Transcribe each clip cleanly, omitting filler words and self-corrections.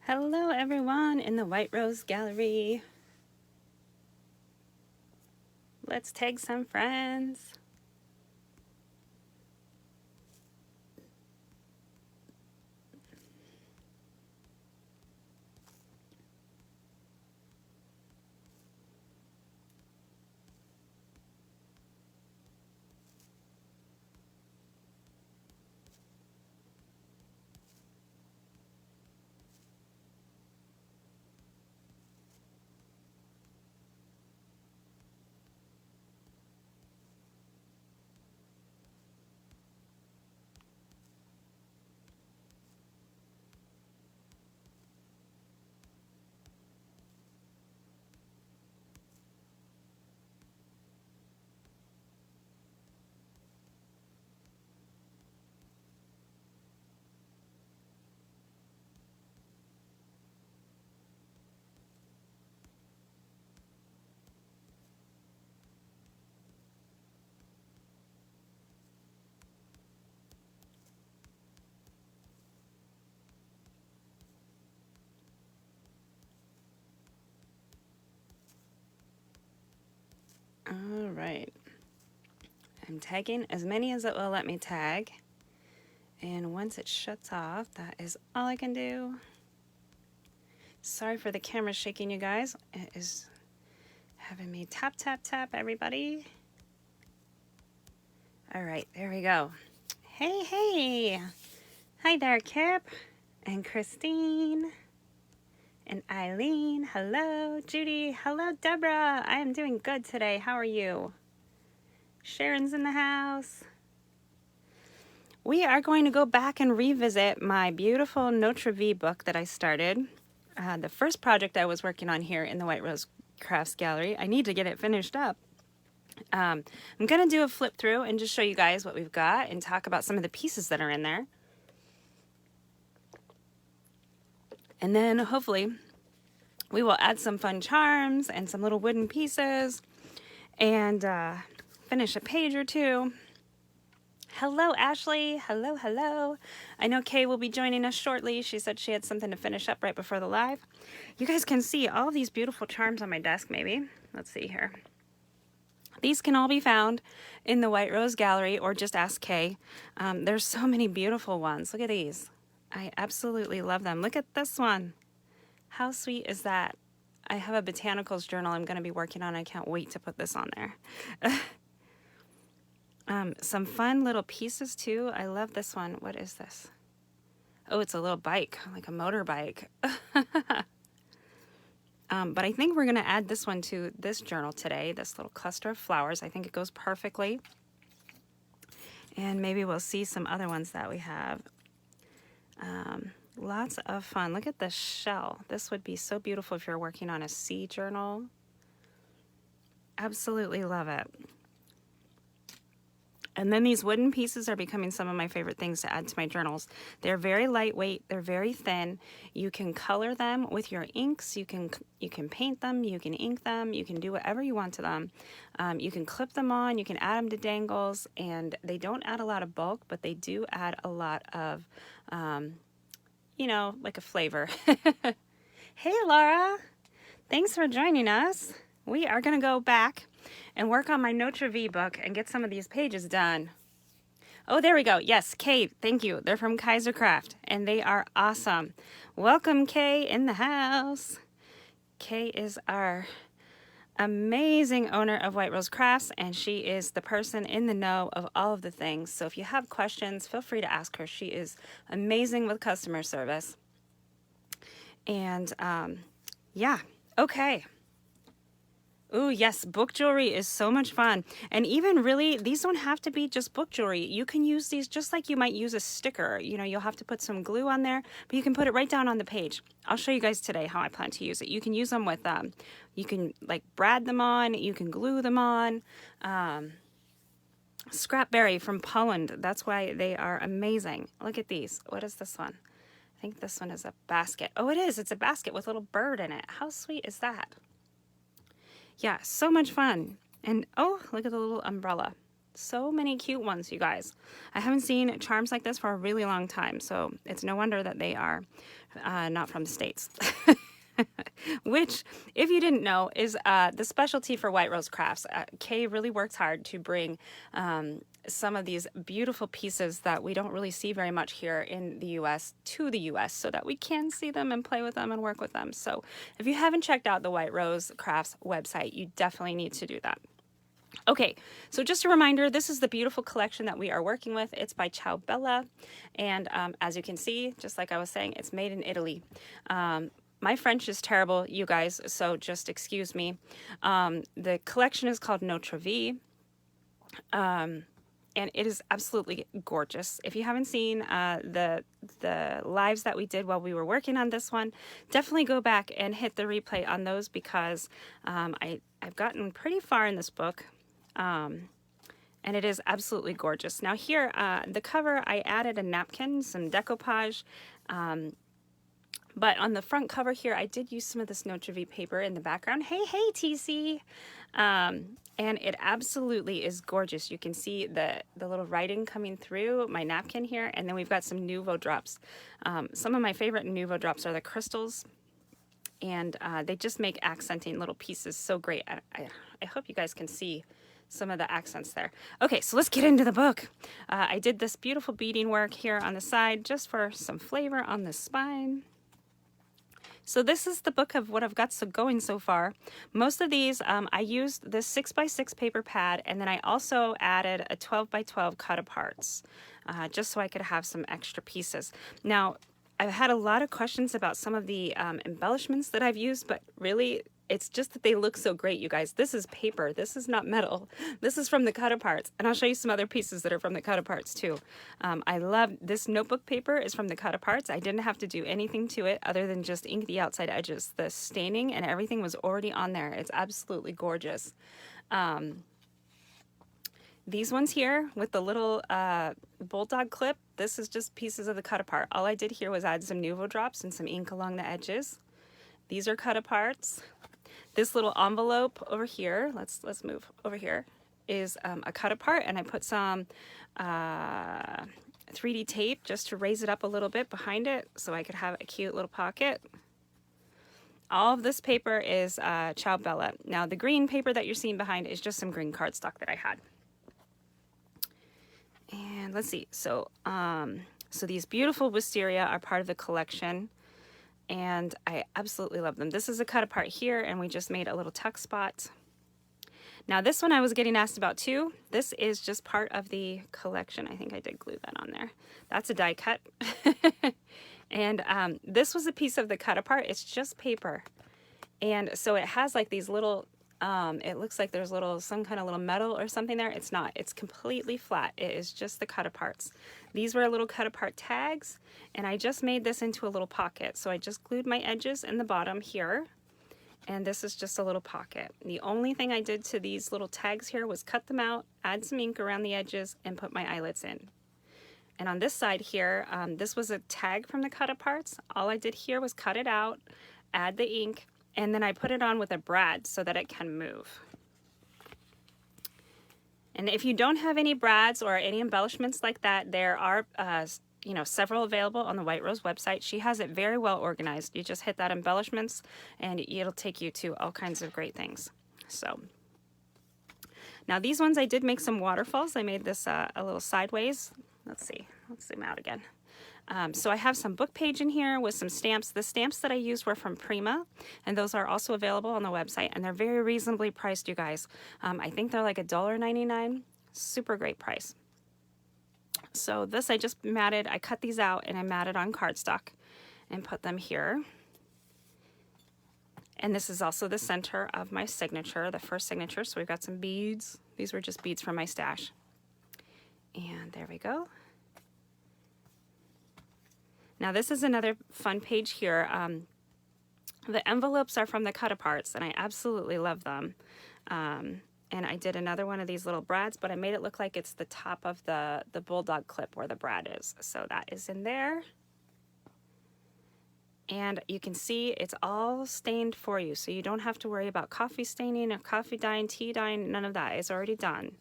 Hello everyone in the White Rose Gallery. Let's tag some friends. All right. I'm tagging as many as it will let me tag. And once it shuts off, that is all I can do. Sorry for the camera shaking, you guys. It is having me tap, tap, tap, everybody. All right, there we go. Hey, hey. Hi there, Kip and Christine and Eileen. Hello, Judy. Hello, Deborah. I am doing good today. How are you? Sharon's in the house. We are going to go back and revisit my beautiful Notre Vie book that I started. The first project I was working on here in the White Rose Crafts Gallery. I need to get it finished up. I'm going to do a flip through and just show you guys what we've got and talk about some of the pieces that are in there. And then hopefully we will add some fun charms and some little wooden pieces and finish a page or two. Hello, Ashley. Hello, hello. I know Kay will be joining us shortly. She said she had something to finish up right before the live. You guys can see all these beautiful charms on my desk, maybe. Let's see here. These can all be found in the White Rose Gallery or just ask Kay. There's so many beautiful ones. Look at these. I absolutely love them. Look at this one. How sweet is that? I have a botanicals journal I'm going to be working on. I can't wait to put this on there. Some fun little pieces too. I love this one. What is this? Oh, it's a little bike, like a motorbike. But I think we're going to add this one to this journal today, this little cluster of flowers. I think it goes perfectly. And maybe we'll see some other ones that we have. Lots of fun. Look at this shell. This would be so beautiful if you're working on a sea journal. Absolutely love it. And then these wooden pieces are becoming some of my favorite things to add to my journals. They're very lightweight, they're very thin. You can color them with your inks, you can paint them, you can ink them, you can do whatever you want to them. You can clip them on, you can add them to dangles, and they don't add a lot of bulk, but they do add a lot of, you know, like a flavor. Hey, Laura, thanks for joining us. We are gonna go back and work on my Notre Vie book and get some of these pages done. Oh, there we go. Yes, Kay, thank you. They're from Kaiser Craft, and they are awesome. Welcome, Kay, in the house. Kay is our amazing owner of White Rose Crafts, and she is the person in the know of all of the things. So if you have questions, feel free to ask her. She is amazing with customer service. And yeah, okay. Ooh, yes, book jewelry is so much fun. And even really, these don't have to be just book jewelry. You can use these just like you might use a sticker. You know, you'll have to put some glue on there, but you can put it right down on the page. I'll show you guys today how I plan to use it. You can use them with, you can like brad them on, you can glue them on. Scrapberry from Poland, that's why they are amazing. Look at these. What is this one? I think this one is a basket. Oh, it is. It's a basket with a little bird in it. How sweet is that? Yeah, so much fun. And oh, look at the little umbrella. So many cute ones, you guys. I haven't seen charms like this for a really long time, so it's no wonder that they are not from the States. Which, if you didn't know, is the specialty for White Rose Crafts. Kay really works hard to bring some of these beautiful pieces that we don't really see very much here in the U.S. to the U.S. so that we can see them and play with them and work with them. So if you haven't checked out the White Rose Crafts website, you definitely need to do that. Okay, so just a reminder, this is the beautiful collection that we are working with. It's by Ciao Bella, and as you can see, just like I was saying, it's made in Italy. My French is terrible, you guys, so just excuse me. The collection is called Notre Vie, and it is absolutely gorgeous. If you haven't seen the lives that we did while we were working on this one, definitely go back and hit the replay on those, because I've gotten pretty far in this book, and it is absolutely gorgeous. Now here, the cover, I added a napkin, some decoupage, but on the front cover here, I did use some of this Notre Vie paper in the background. Hey, TC! And it absolutely is gorgeous. You can see the little writing coming through my napkin here. And then we've got some Nuvo drops. Some of my favorite Nuvo drops are the crystals. And they just make accenting little pieces so great. I hope you guys can see some of the accents there. Okay, so let's get into the book. I did this beautiful beading work here on the side just for some flavor on the spine. So this is the book of what I've got going so far. Most of these, I used this 6x6 paper pad, and then I also added a 12x12 cut aparts, just so I could have some extra pieces. Now, I've had a lot of questions about some of the embellishments that I've used, but really, it's just that they look so great, you guys. This is paper. This is not metal. This is from the cut aparts. And I'll show you some other pieces that are from the cut aparts too. I love this notebook paper is from the cut aparts. I didn't have to do anything to it other than just ink the outside edges. The staining and everything was already on there. It's absolutely gorgeous. These ones here with the little bulldog clip, this is just pieces of the cut apart. All I did here was add some Nuvo drops and some ink along the edges. These are cut aparts. This little envelope over here, let's move over here, is a cut apart, and I put some 3D tape just to raise it up a little bit behind it so I could have a cute little pocket. All of this paper is Ciao Bella. Now the green paper that you're seeing behind is just some green cardstock that I had. And let's see, so these beautiful wisteria are part of the collection, and I absolutely love them. This is a cut apart here, and we just made a little tuck spot. Now this one I was getting asked about too. This is just part of the collection. I think I did glue that on there. That's a die cut. And this was a piece of the cut apart. It's just paper. And so it has like these little, it looks like there's some kind of little metal or something there. It's not. It's completely flat. It is just the cut aparts. These were little cut apart tags, and I just made this into a little pocket. So I just glued my edges in the bottom here, and this is just a little pocket. The only thing I did to these little tags here was cut them out, add some ink around the edges, and put my eyelets in. And on this side here, this was a tag from the cut aparts. All I did here was cut it out, add the ink, and then I put it on with a brad so that it can move. And if you don't have any brads or any embellishments like that, there are several available on the White Rose website. She has it very well organized. You just hit that embellishments and it'll take you to all kinds of great things. So now these ones, I did make some waterfalls. I made this a little sideways. Let's see, let's zoom out again. So I have some book page in here with some stamps. The stamps that I used were from Prima, and those are also available on the website, and they're very reasonably priced, you guys. I think they're like $1.99. Super great price. So this I just matted. I cut these out and I matted on cardstock and put them here. And this is also the center of my signature, the first signature. So we've got some beads. These were just beads from my stash. And there we go. Now this is another fun page here. The envelopes are from the cut aparts, and I absolutely love them. And I did another one of these little brads, but I made it look like it's the top of the bulldog clip where the brad is. So that is in there. And you can see it's all stained for you, so you don't have to worry about coffee staining or coffee dyeing, tea dyeing, none of that. It's already done,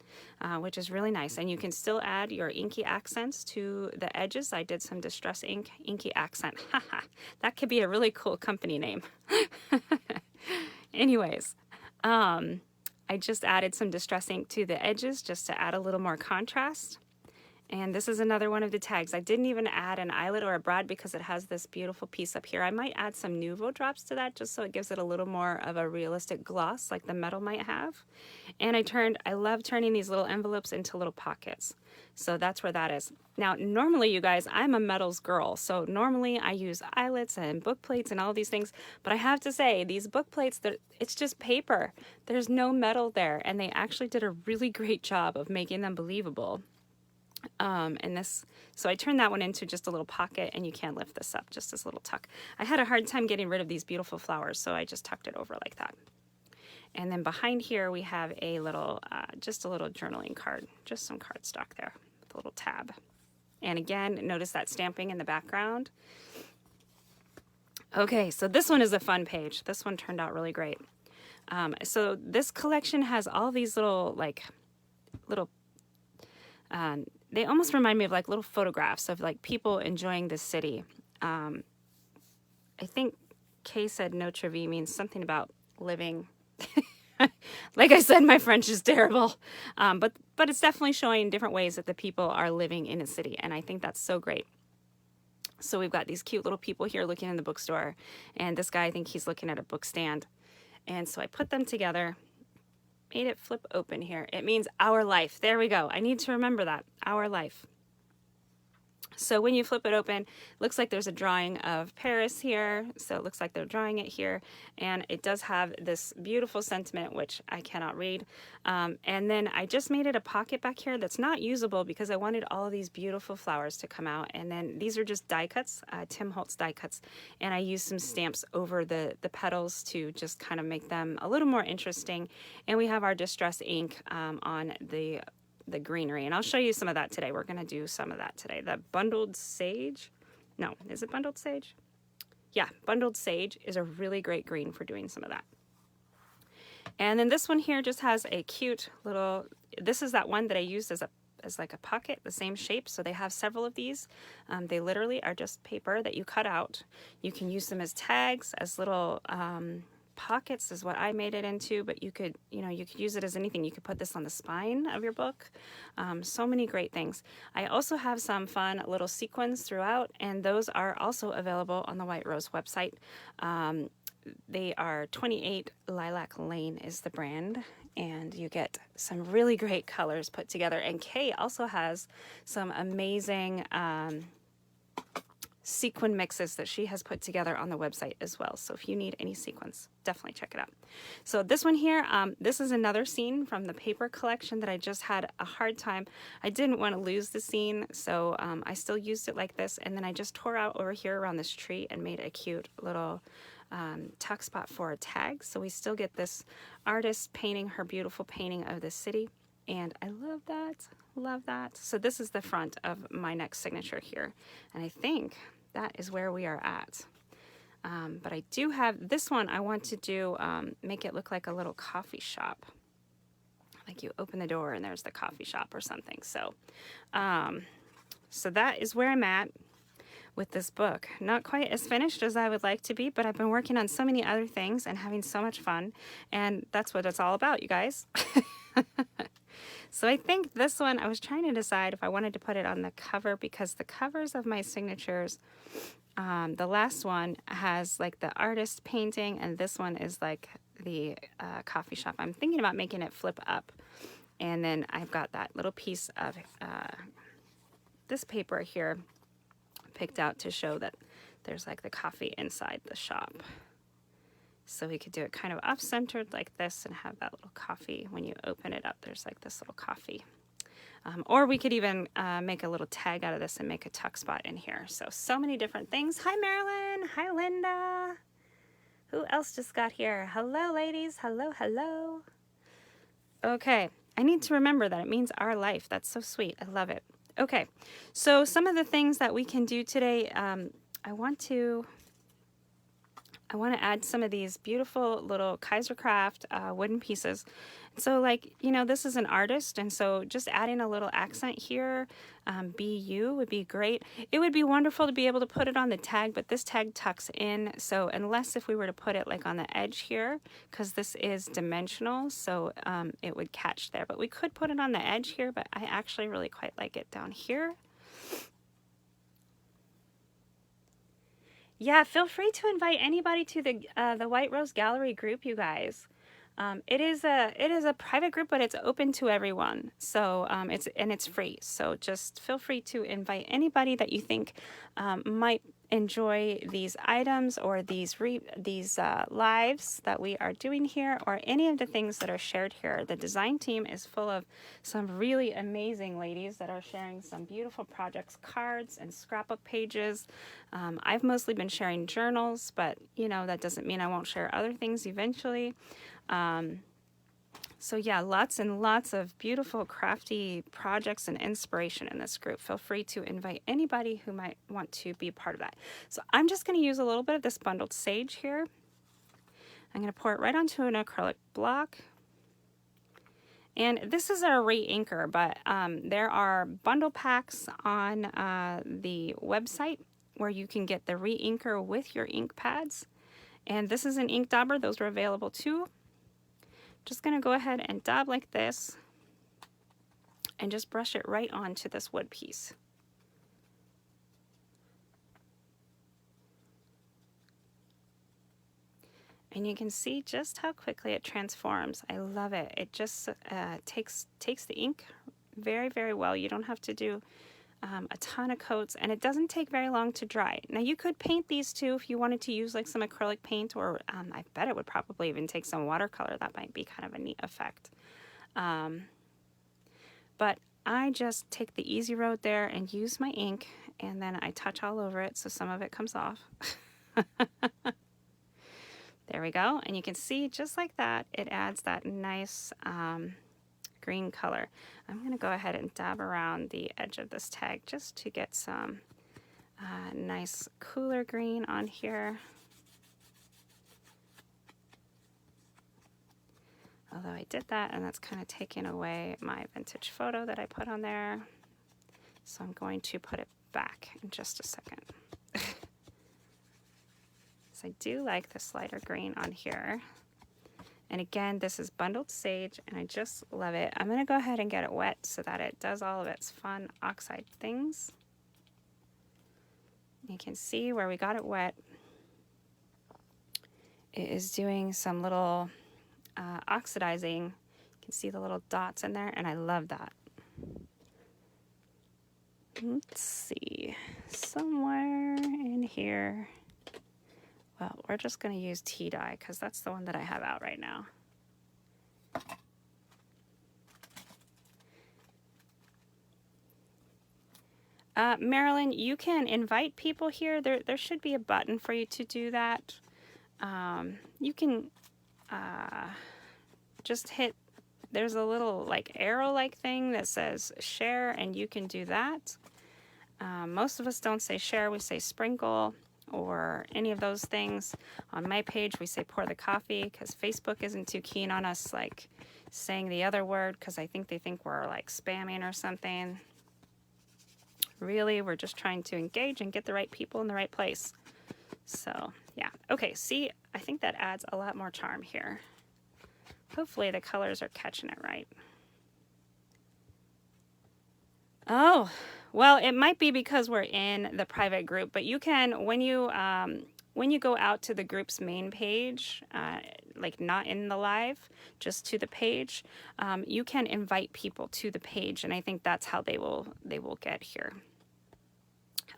which is really nice. And you can still add your inky accents to the edges. I did some Distress Ink Inky Accent. Haha, that could be a really cool company name. Anyways, I just added some Distress Ink to the edges just to add a little more contrast. And this is another one of the tags. I didn't even add an eyelet or a brad because it has this beautiful piece up here. I might add some Nuvo drops to that just so it gives it a little more of a realistic gloss like the metal might have. And I love turning these little envelopes into little pockets. So that's where that is. Now, normally, you guys, I'm a metals girl. So normally I use eyelets and book plates and all these things. But I have to say, these book plates, it's just paper. There's no metal there. And they actually did a really great job of making them believable. So I turned that one into just a little pocket, and you can lift this up, just this little tuck. I had a hard time getting rid of these beautiful flowers, so I just tucked it over like that. And then behind here we have a little, just a little journaling card, just some cardstock there with a little tab. And again, notice that stamping in the background. Okay, so this one is a fun page. This one turned out really great. So this collection has all these little, they almost remind me of like little photographs of like people enjoying the city. I think Kay said Notre Vie means something about living. Like I said, my French is terrible. But it's definitely showing different ways that the people are living in a city. And I think that's so great. So we've got these cute little people here looking in the bookstore. And this guy, I think he's looking at a book stand. And so I put them together. Made it flip open here. It means our life. There we go. I need to remember that. Our life. So when you flip it open, it looks like there's a drawing of Paris here. So it looks like they're drawing it here. And it does have this beautiful sentiment, which I cannot read. And then I just made it a pocket back here that's not usable because I wanted all of these beautiful flowers to come out. And then these are just die cuts, Tim Holtz die cuts. And I used some stamps over the petals to just kind of make them a little more interesting. And we have our Distress Ink on the greenery, and I'll show you some of that today. We're going to do some of that today. The bundled sage, no, is it bundled sage? Yeah, bundled sage is a really great green for doing some of that. And then this one here just has a cute little, this is that one that I used as like a pocket, the same shape. So they have several of these. They literally are just paper that you cut out. You can use them as tags, as little pockets is what I made it into, but you could use it as anything. You could put this on the spine of your book. So many great things. I also have some fun little sequins throughout, and those are also available on the White Rose website. They are 28 Lilac Lane is the brand, and you get some really great colors put together. And Kay also has some amazing sequin mixes that she has put together on the website as well. So if you need any sequins, definitely check it out. So this one here, this is another scene from the paper collection that I just had a hard time. I didn't want to lose the scene, so I still used it like this, and then I just tore out over here around this tree and made a cute little tuck spot for a tag. So we still get this artist painting her beautiful painting of the city, and I love that. Love that. So this is the front of my next signature here, and I think that is where we are at. But I do have this one. I want to do make it look like a little coffee shop, like you open the door and there's the coffee shop or something. So so that is where I'm at with this book. Not quite as finished as I would like to be, but I've been working on so many other things and having so much fun, and that's what it's all about, you guys. So I think this one, I was trying to decide if I wanted to put it on the cover, because the covers of my signatures, the last one has like the artist painting, and this one is like the coffee shop. I'm thinking about making it flip up, and then I've got that little piece of this paper here picked out to show that there's like the coffee inside the shop. So we could do it kind of off-centered like this and have that little coffee. When you open it up, there's like this little coffee. Or we could even make a little tag out of this and make a tuck spot in here. So many different things. Hi, Marilyn. Hi, Linda. Who else just got here? Hello, ladies. Hello, hello. Okay. I need to remember that it means our life. That's so sweet. I love it. Okay. So some of the things that we can do today, I want to I want to add some of these beautiful little Kaisercraft wooden pieces. So like, you know, this is an artist, and so just adding a little accent here, BU would be great. It would be wonderful to be able to put it on the tag, but this tag tucks in, so unless if we were to put it like on the edge here, because this is dimensional, so it would catch there. But we could put it on the edge here, but I actually really quite like it down here. Yeah, feel free to invite anybody to the White Rose Gallery group, you guys. It is a private group, but it's open to everyone. So it's free. So just feel free to invite anybody that you think might enjoy these items or these lives that we are doing here, or any of the things that are shared here. The design team is full of some really amazing ladies that are sharing some beautiful projects, cards and scrapbook pages. I've mostly been sharing journals, but you know, that doesn't mean I won't share other things eventually. So yeah, lots and lots of beautiful crafty projects and inspiration in this group. Feel free to invite anybody who might want to be part of that. So I'm just going to use a little bit of this bundled sage here. I'm going to pour it right onto an acrylic block. And this is our re-inker, but there are bundle packs on the website where you can get the re-inker with your ink pads. And this is an ink dauber. Those are available too. Just going to go ahead and dab like this and just brush it right onto this wood piece. And you can see just how quickly it transforms. I love it. It just takes the ink very, very well. You don't have to do a ton of coats, and it doesn't take very long to dry. Now you could paint these too if you wanted to use like some acrylic paint, or I bet it would probably even take some watercolor. That might be kind of a neat effect. But I just take the easy road there and use my ink, and then I touch all over it so some of it comes off. There we go. And you can see just like that, it adds that nice green color. I'm going to go ahead and dab around the edge of this tag just to get some nice cooler green on here. Although I did that, and that's kind of taking away my vintage photo that I put on there. So I'm going to put it back in just a second. So I do like this lighter green on here. And again, this is bundled sage, and I just love it. I'm going to go ahead and get it wet so that it does all of its fun oxide things. You can see where we got it wet. It is doing some little oxidizing. You can see the little dots in there, and I love that. Let's see, somewhere in here. Well, we're just going to use tea dye because that's the one that I have out right now. Marilyn, you can invite people here. There should be a button for you to do that. You can just hit, there's a little like arrow-like thing that says share, and you can do that. Most of us don't say share, we say sprinkle, or any of those things. On my page we say pour the coffee, because Facebook isn't too keen on us like saying the other word, because I think they think we're like spamming or something. Really, we're just trying to engage and get the right people in the right place. So yeah, okay, see, I think that adds a lot more charm here. Hopefully the colors are catching it right. Oh, well, it might be because we're in the private group, but you can, when you go out to the group's main page, like not in the live, just to the page, you can invite people to the page, and I think that's how they will get here.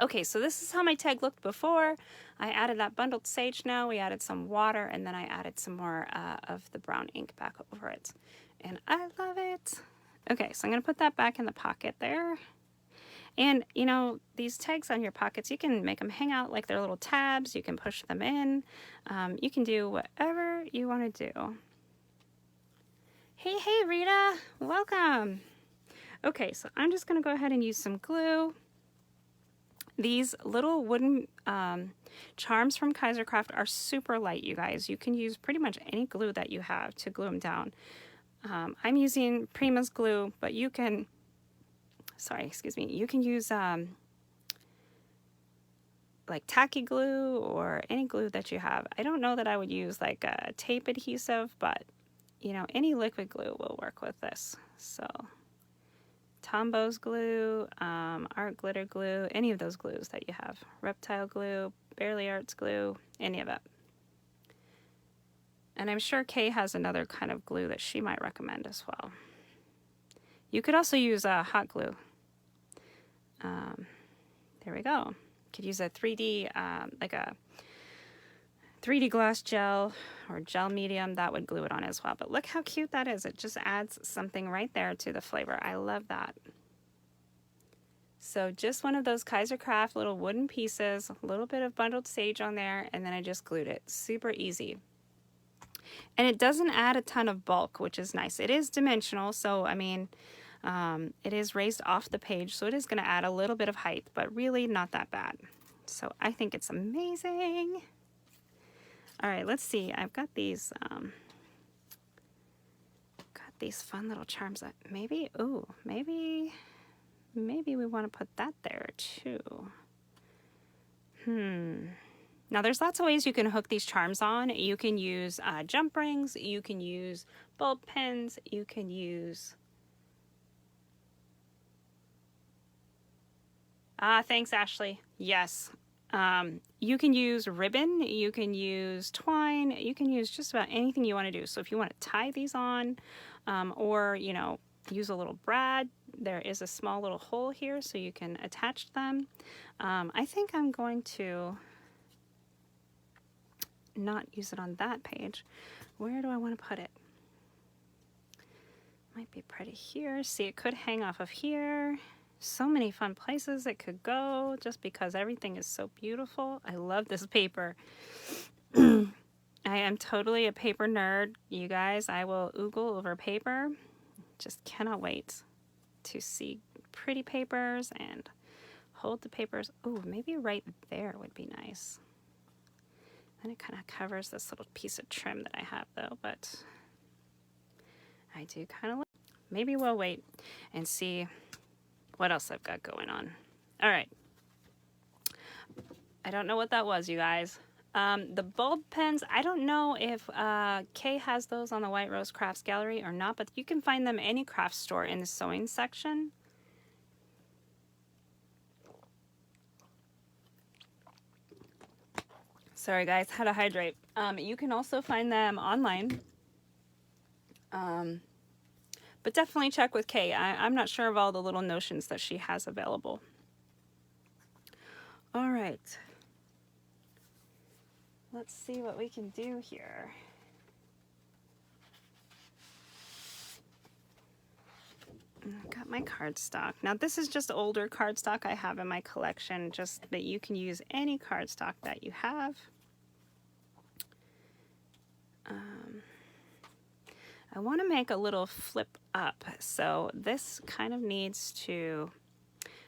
Okay, so this is how my tag looked before. I added that bundled sage now, we added some water, and then I added some more of the brown ink back over it. And I love it. Okay, so I'm gonna put that back in the pocket there. And you know, these tags on your pockets, you can make them hang out like they're little tabs, you can push them in, you can do whatever you wanna do. Hey Rita, welcome. Okay, so I'm just gonna go ahead and use some glue. These little wooden charms from Kaisercraft are super light, you guys. You can use pretty much any glue that you have to glue them down. I'm using Prima's glue, but you can, sorry, excuse me, you can use like tacky glue or any glue that you have. I don't know that I would use like a tape adhesive, but you know, any liquid glue will work with this. So Tombo's glue, Art Glitter glue, any of those glues that you have. Reptile glue, Barely Arts glue, any of it. And I'm sure Kay has another kind of glue that she might recommend as well. You could also use hot glue. There we go. You could use a 3D, like a 3D gloss gel or gel medium. That would glue it on as well. But look how cute that is. It just adds something right there to the flavor. I love that. So just one of those Kaisercraft little wooden pieces, a little bit of bundled sage on there, and then I just glued it. Super easy. And it doesn't add a ton of bulk, which is nice. It is dimensional, so I mean, it is raised off the page, so it is going to add a little bit of height, but really not that bad. So I think it's amazing. All right, let's see. I've got these fun little charms that maybe, ooh, maybe we want to put that there too. Now there's lots of ways you can hook these charms on. You can use jump rings, you can use bulb pins, you can use... thanks, Ashley. Yes. You can use ribbon, you can use twine, you can use just about anything you want to do. So if you want to tie these on, or, you know, use a little brad, there is a small little hole here so you can attach them. I think I'm going to not use it on that page. Where do I want to put it? Might be pretty here. See, it could hang off of here. So many fun places it could go just because everything is so beautiful. I love this paper. I am totally a paper nerd, you guys. I will oogle over paper. Just cannot wait to see pretty papers and hold the papers. Oh, maybe right there would be nice. Then it kind of covers this little piece of trim that I have though, but I do kind of like, maybe we'll wait and see what else I've got going on. All right. I don't know what that was, you guys. The bulb pens, I don't know if Kay has those on the White Rose Crafts Gallery or not, but you can find them any craft store in the sewing section. Sorry guys, had to hydrate. You can also find them online. But definitely check with Kay. I'm not sure of all the little notions that she has available. All right. Let's see what we can do here. I've got my cardstock. Now this is just older cardstock I have in my collection, just that you can use any cardstock that you have. I want to make a little flip up, so this kind of needs to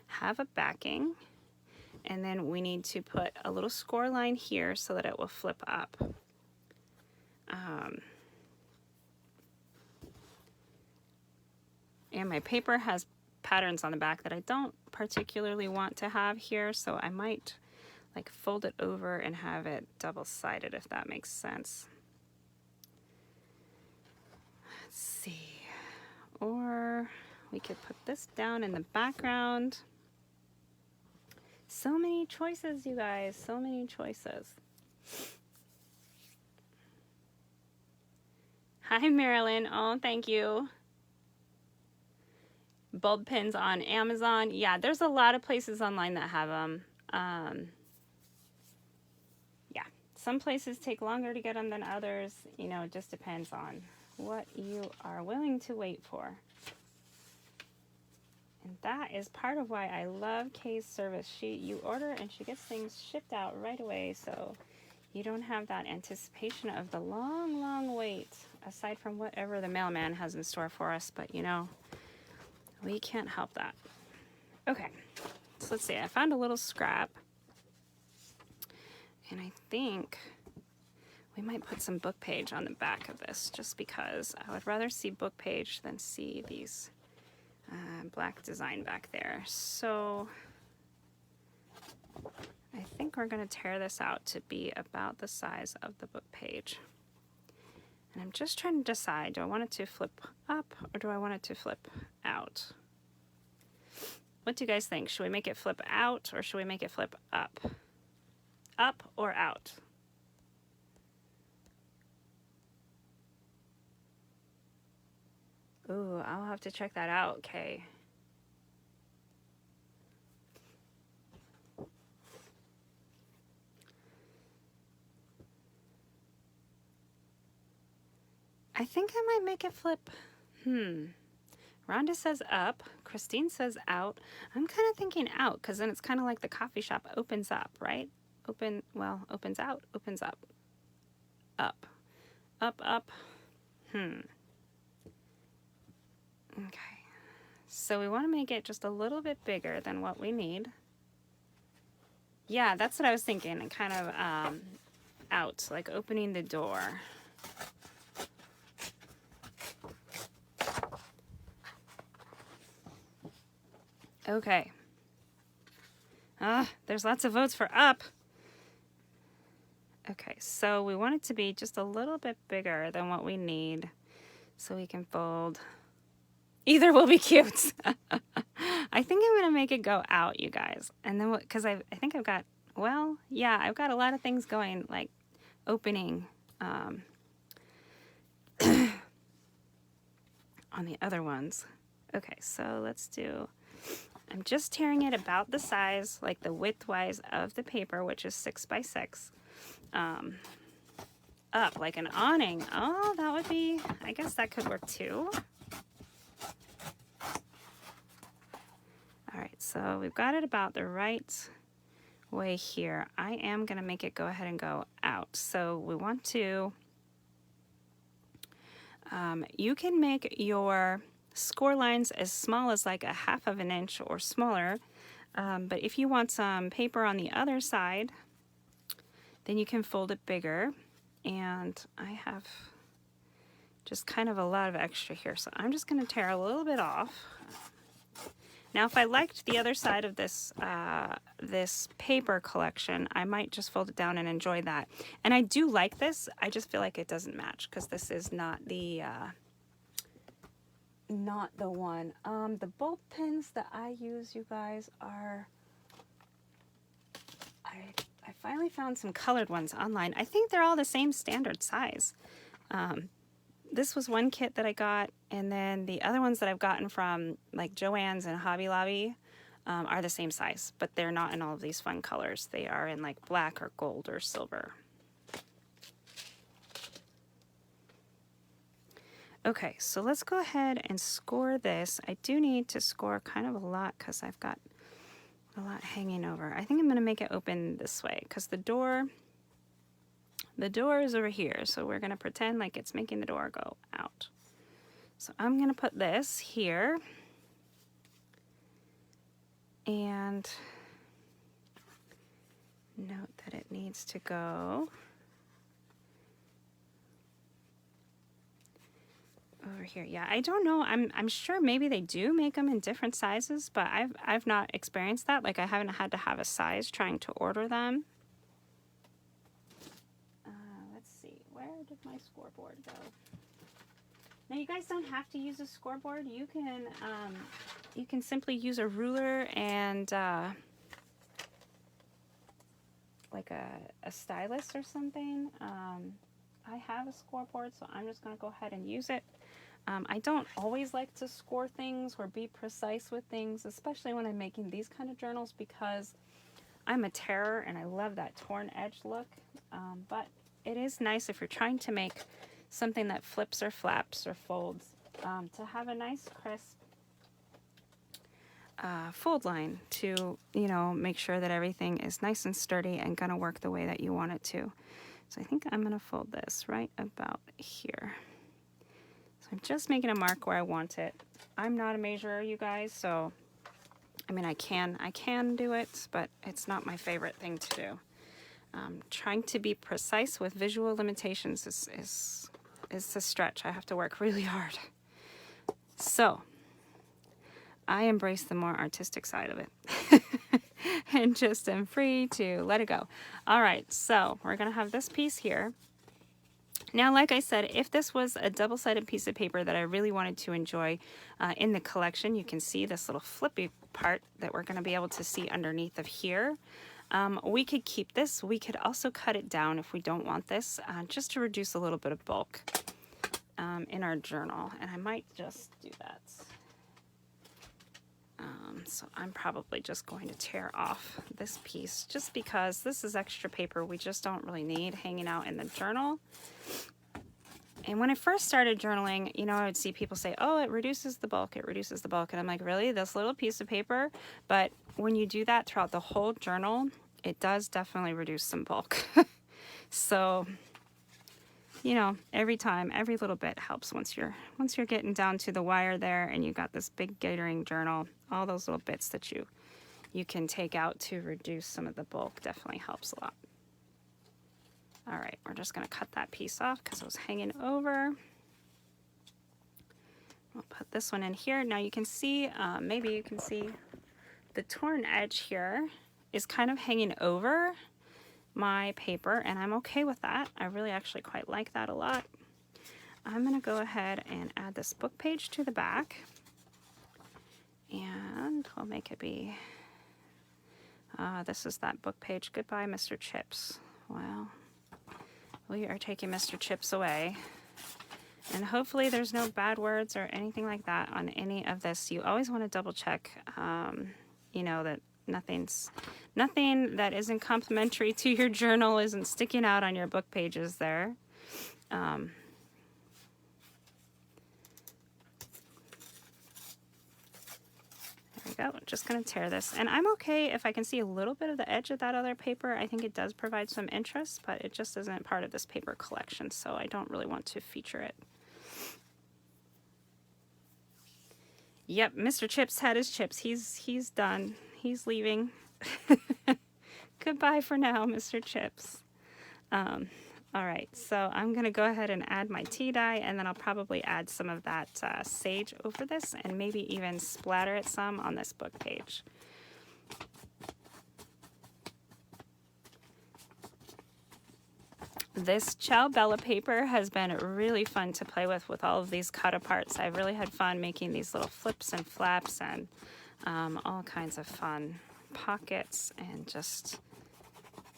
have a backing, and then we need to put a little score line here so that it will flip up. And my paper has patterns on the back that I don't particularly want to have here, so I might like fold it over and have it double-sided, if that makes sense. Let's see, or we could put this down in the background. So many choices, you guys, so many choices. Hi, Marilyn. Oh, thank you. Bulb pins on Amazon. Yeah, there's a lot of places online that have them. Yeah, some places take longer to get them than others. You know, it just depends on what you are willing to wait for. And that is part of why I love Kay's service. You order and she gets things shipped out right away, so you don't have that anticipation of the long, long wait, aside from whatever the mailman has in store for us. But you know, we can't help that. Okay, So let's see, I found a little scrap. And I think we might put some book page on the back of this, just because I would rather see book page than see these black design back there. So I think we're going to tear this out to be about the size of the book page. And I'm just trying to decide, do I want it to flip up or do I want it to flip out? What do you guys think? Should we make it flip out or should we make it flip up? Up or out? Ooh, I'll have to check that out. Okay. I think I might make it flip. Rhonda says up. Christine says out. I'm kind of thinking out, because then it's kind of like the coffee shop opens up, right? Opens out, opens up. Up. Up, up. Okay. So we want to make it just a little bit bigger than what we need. Yeah, that's what I was thinking. And kind of out, like opening the door. Okay. There's lots of votes for up. Okay, so we want it to be just a little bit bigger than what we need so we can fold. Either will be cute. I think I'm going to make it go out, you guys. And then, because I think I've got, well, yeah, I've got a lot of things going, like opening on the other ones. Okay, so let's do... I'm just tearing it about the size, like the width-wise of the paper, which is 6 by 6. Up, like an awning. Oh, that would be, I guess that could work too. All right, so we've got it about the right way here. I am going to make it go ahead and go out. So we want to, you can make your score lines as small as like 1/2 inch or smaller, but if you want some paper on the other side, then you can fold it bigger. And I have just kind of a lot of extra here, so I'm just going to tear a little bit off. Now if I liked the other side of this this paper collection, I might just fold it down and enjoy that. And I do like this, I just feel like it doesn't match because this is not the one. The bulb pens that I use, you guys, are, I finally found some colored ones online. I think they're all the same standard size. This was one kit that I got, and then the other ones that I've gotten from like Joann's and Hobby Lobby are the same size, but they're not in all of these fun colors. They are in like black or gold or silver. Okay, so let's go ahead and score this. I do need to score kind of a lot because I've got a lot hanging over. I think I'm going to make it open this way because the door is over here. So we're going to pretend like it's making the door go out. So I'm going to put this here. And note that it needs to go over here. Yeah, I don't know. I'm sure maybe they do make them in different sizes, but I've not experienced that. Like I haven't had to have a size trying to order them. Let's see. Where did my scoreboard go? Now you guys don't have to use a scoreboard. You can simply use a ruler and like a stylus or something. I have a scoreboard, so I'm just going to go ahead and use it. I don't always like to score things or be precise with things, especially when I'm making these kind of journals, because I'm a terror and I love that torn edge look. But it is nice if you're trying to make something that flips or flaps or folds to have a nice crisp fold line to, you know, make sure that everything is nice and sturdy and going to work the way that you want it to. So I think I'm going to fold this right about here. So I'm just making a mark where I want it. I'm not a measurer, you guys, so I mean, I can do it, but it's not my favorite thing to do. Trying to be precise with visual limitations is a stretch. I have to work really hard. So I embrace the more artistic side of it and just am free to let it go. All right, so we're gonna have this piece here. Now, like I said, if this was a double-sided piece of paper that I really wanted to enjoy in the collection, you can see this little flippy part that we're gonna be able to see underneath of here. We could keep this. We could also cut it down if we don't want this, just to reduce a little bit of bulk in our journal. And I might just do that. So I'm probably just going to tear off this piece just because this is extra paper we just don't really need hanging out in the journal. And when I first started journaling, you know, I would see people say, oh, it reduces the bulk, it reduces the bulk. And I'm like, really? This little piece of paper? But when you do that throughout the whole journal, it does definitely reduce some bulk. So, you know, every time, every little bit helps once you're getting down to the wire there and you got this big gathering journal, all those little bits that you can take out to reduce some of the bulk definitely helps a lot. All right, we're just gonna cut that piece off because it was hanging over. We'll put this one in here. Now you can see, maybe you can see the torn edge here is kind of hanging over my paper, and I'm okay with that. I really actually quite like that a lot. I'm gonna go ahead and add this book page to the back, and we'll make it be, this is that book page, Goodbye Mr. Chips. Well, we are taking Mr. Chips away, and hopefully there's no bad words or anything like that on any of this. You always want to double check, you know, that nothing that isn't complimentary to your journal isn't sticking out on your book pages there. There we go. Just going to tear this. And I'm okay if I can see a little bit of the edge of that other paper. I think it does provide some interest, but it just isn't part of this paper collection, so I don't really want to feature it. Yep, Mr. Chips had his chips. He's done. He's leaving. Goodbye for now, Mr. Chips. All right, so I'm gonna go ahead and add my tea dye, and then I'll probably add some of that sage over this and maybe even splatter it some on this book page. This Ciao Bella paper has been really fun to play with all of these cut aparts. I've really had fun making these little flips and flaps and all kinds of fun pockets and just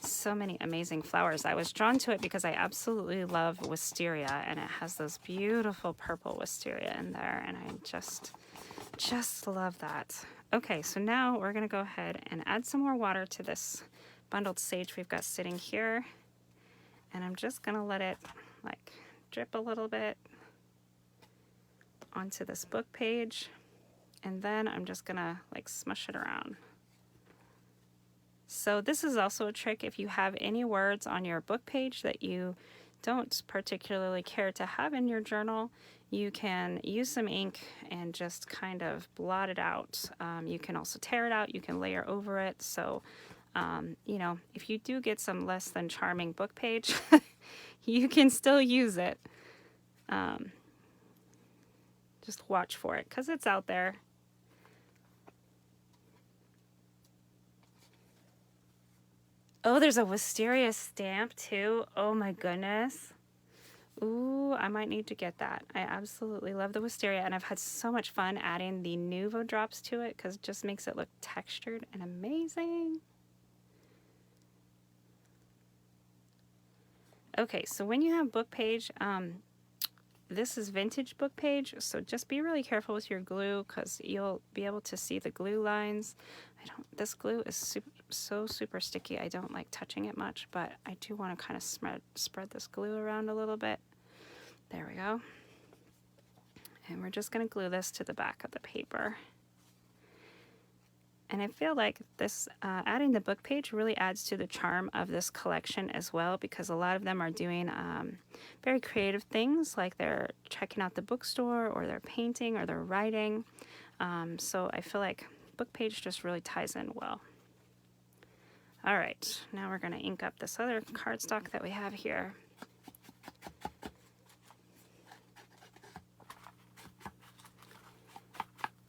so many amazing flowers. I was drawn to it because I absolutely love wisteria, and it has those beautiful purple wisteria in there, and I just love that. Okay, so now we're gonna go ahead and add some more water to this bundled sage we've got sitting here. And I'm just gonna let it like drip a little bit onto this book page. And then I'm just gonna like smush it around. So this is also a trick if you have any words on your book page that you don't particularly care to have in your journal, you can use some ink and just kind of blot it out. You can also tear it out, you can layer over it. So you know, if you do get some less than charming book page, you can still use it. Just watch for it because it's out there. Oh, there's a wisteria stamp too. Oh my goodness. Ooh, I might need to get that. I absolutely love the wisteria, and I've had so much fun adding the Nuvo drops to it because it just makes it look textured and amazing. Okay, so when you have book page, this is vintage book page, so just be really careful with your glue because you'll be able to see the glue lines. This glue is so super sticky. I don't like touching it much, but I do want to kind of spread this glue around a little bit. There we go. And we're just going to glue this to the back of the paper. And I feel like this adding the book page really adds to the charm of this collection as well, because a lot of them are doing very creative things, like they're checking out the bookstore or they're painting or they're writing. So I feel like book page just really ties in well. All right, now we're going to ink up this other cardstock that we have here.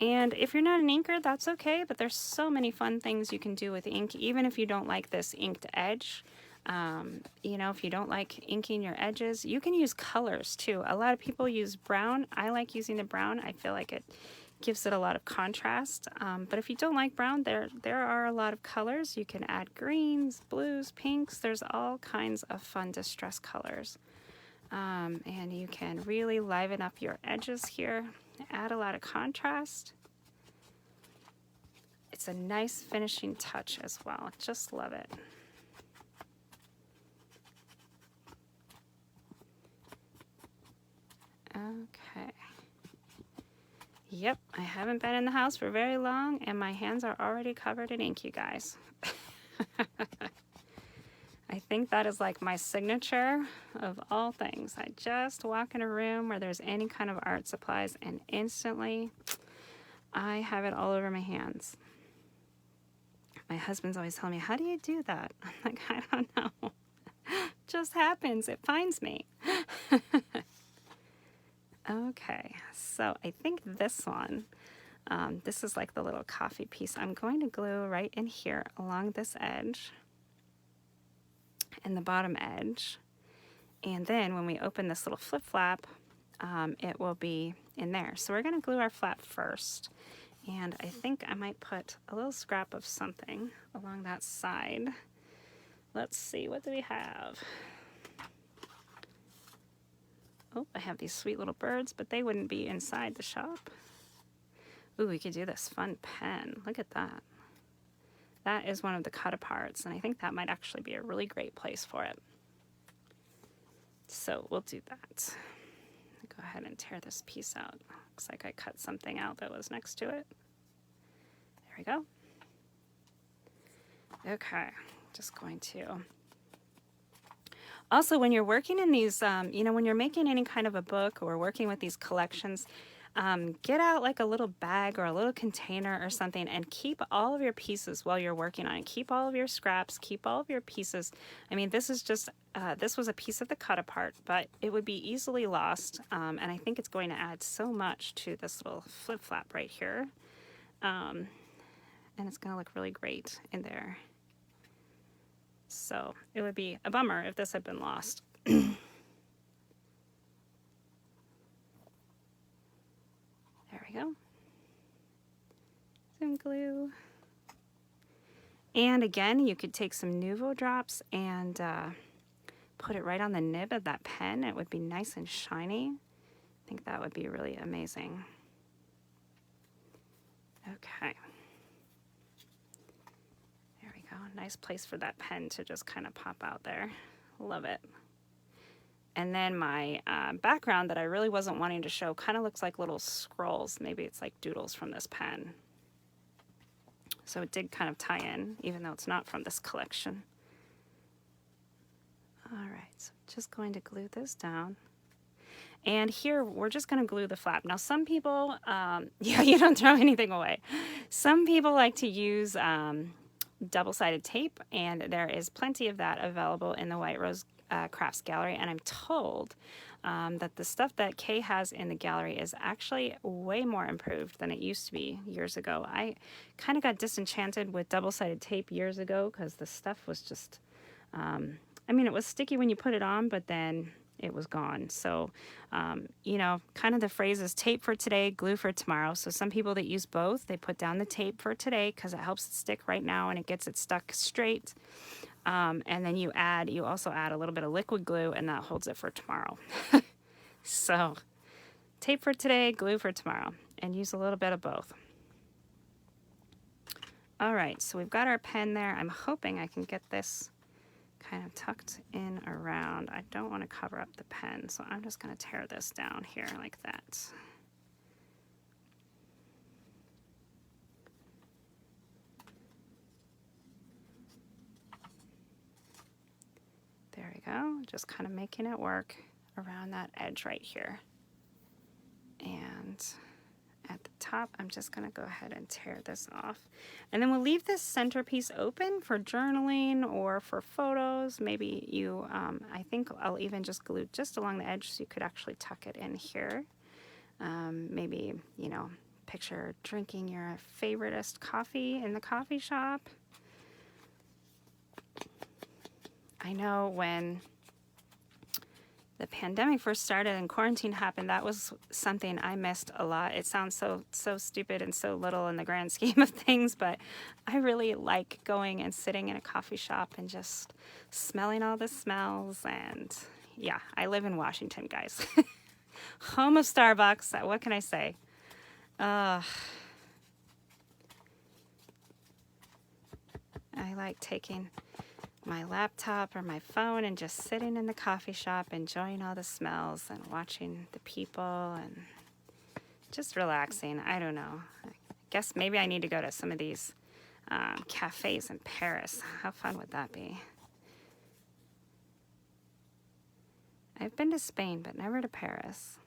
And if you're not an inker, that's okay, but there's so many fun things you can do with ink, even if you don't like this inked edge. You know, if you don't like inking your edges, you can use colors too. A lot of people use brown. I like using the brown. I feel like it gives it a lot of contrast. But if you don't like brown, there are a lot of colors. You can add greens, blues, pinks. There's all kinds of fun distress colors. And you can really liven up your edges here, add a lot of contrast. It's a nice finishing touch as well. Just love it. Okay. Yep, I haven't been in the house for very long and my hands are already covered in ink, you guys. I think that is like my signature of all things. I just walk in a room where there's any kind of art supplies and instantly I have it all over my hands. My husband's always telling me, how do you do that? I'm like, I don't know. Just happens. It finds me. Okay, so I think this one, this is like the little coffee piece. I'm going to glue right in here along this edge and the bottom edge. And then when we open this little flip flap, it will be in there. So we're going to glue our flap first. And I think I might put a little scrap of something along that side. Let's see, what do we have? Oh, I have these sweet little birds, but they wouldn't be inside the shop. Ooh, we could do this fun pen. Look at that. That is one of the cut-aparts, and I think that might actually be a really great place for it. So we'll do that. Go ahead and tear this piece out. Looks like I cut something out that was next to it. There we go. Okay, just going to... Also, when you're working in these, you know, when you're making any kind of a book or working with these collections, get out like a little bag or a little container or something and keep all of your pieces while you're working on it. Keep all of your scraps, keep all of your pieces. I mean, this is just, this was a piece of the cut apart, but it would be easily lost. And I think it's going to add so much to this little flip flap right here. And it's going to look really great in there. So it would be a bummer if this had been lost. There we go. Some glue. And again, you could take some Nuvo drops and put it right on the nib of that pen. It would be nice and shiny. I think that would be really amazing. Okay. Nice place for that pen to just kind of pop out there. Love it. And then my background that I really wasn't wanting to show kind of looks like little scrolls. Maybe it's like doodles from this pen. So it did kind of tie in, even though it's not from this collection. All right, so just going to glue this down. And here, we're just going to glue the flap. Now, some people, yeah, you don't throw anything away. Some people like to use double-sided tape, and there is plenty of that available in the White Rose Crafts Gallery, and I'm told that the stuff that Kay has in the gallery is actually way more improved than it used to be years ago. I kind of got disenchanted with double-sided tape years ago because the stuff was just, I mean, it was sticky when you put it on, but then it was gone. So, you know, kind of the phrase is tape for today, glue for tomorrow. So some people that use both, they put down the tape for today because it helps it stick right now and it gets it stuck straight. And then you also add a little bit of liquid glue and that holds it for tomorrow. So tape for today, glue for tomorrow, and use a little bit of both. All right, so we've got our pen there. I'm hoping I can get this kind of tucked in around. I don't want to cover up the pen, so I'm just going to tear this down here like that. There we go, just kind of making it work around that edge right here. And at the top. I'm just going to go ahead and tear this off. And then we'll leave this centerpiece open for journaling or for photos. Maybe you, I think I'll even just glue just along the edge so you could actually tuck it in here. Maybe, you know, picture drinking your favoriteest coffee in the coffee shop. I know when the pandemic first started and quarantine happened, that was something I missed a lot. It sounds so stupid and so little in the grand scheme of things, but I really like going and sitting in a coffee shop and just smelling all the smells. And yeah, I live in Washington, guys. Home of Starbucks. What can I say? I like taking my laptop or my phone and just sitting in the coffee shop, enjoying all the smells and watching the people and just relaxing. I don't know. I guess maybe I need to go to some of these cafes in Paris. How fun would that be? I've been to Spain, but never to Paris.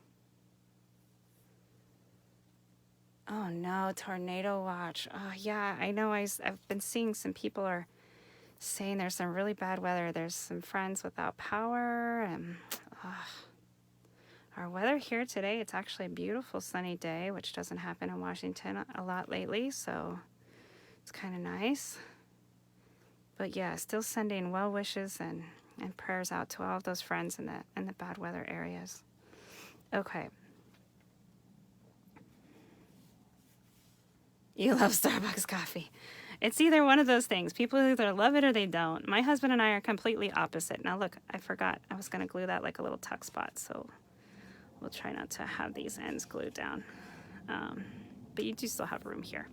Oh no, tornado watch. Oh yeah, I know. I've been seeing some people are saying there's some really bad weather. There's some friends without power, and our weather here today, it's actually a beautiful sunny day, which doesn't happen in Washington a lot lately, so it's kind of nice. But yeah, still sending well wishes and prayers out to all of those friends in the bad weather areas. Okay. You love Starbucks coffee. It's either one of those things. People either love it or they don't. My husband and I are completely opposite. Now look, I forgot. I was going to glue that like a little tuck spot, so we'll try not to have these ends glued down. But you do still have room here.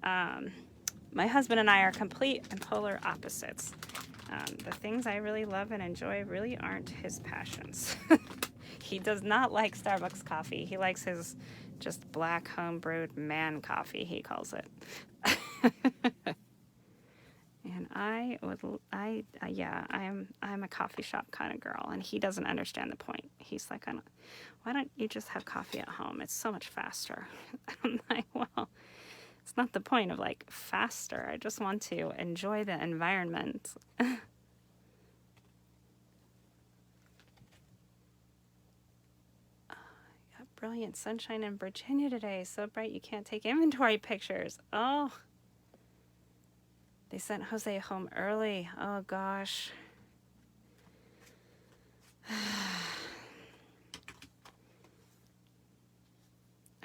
My husband and I are complete and polar opposites. The things I really love and enjoy really aren't his passions. He does not like Starbucks coffee. He likes his just black home-brewed man coffee, he calls it. And I'm a coffee shop kind of girl, and he doesn't understand the point. He's like, why don't you just have coffee at home? It's so much faster. I'm like, well, it's not the point of like faster. I just want to enjoy the environment. Brilliant sunshine in Virginia today. So bright you can't take inventory pictures. Oh, they sent Jose home early. Oh gosh.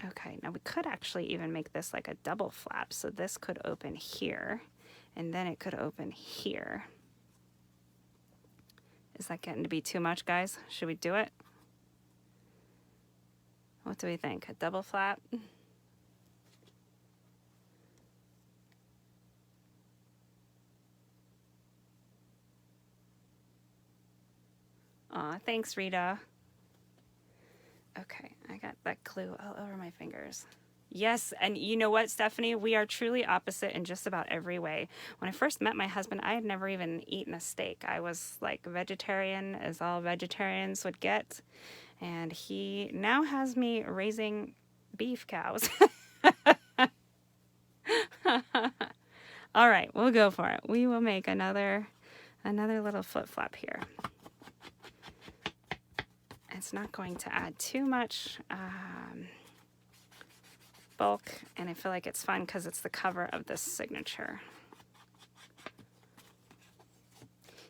Okay, now we could actually even make this like a double flap. So this could open here and then it could open here. Is that getting to be too much, guys? Should we do it? What do we think? A double flap? Aw, thanks, Rita. Okay, I got that glue all over my fingers. Yes, and you know what, Stephanie? We are truly opposite in just about every way. When I first met my husband, I had never even eaten a steak. I was like vegetarian, as all vegetarians would get. And he now has me raising beef cows. All right, we'll go for it. We will make another little flip-flop here. It's not going to add too much bulk, and I feel like it's fun because it's the cover of this signature.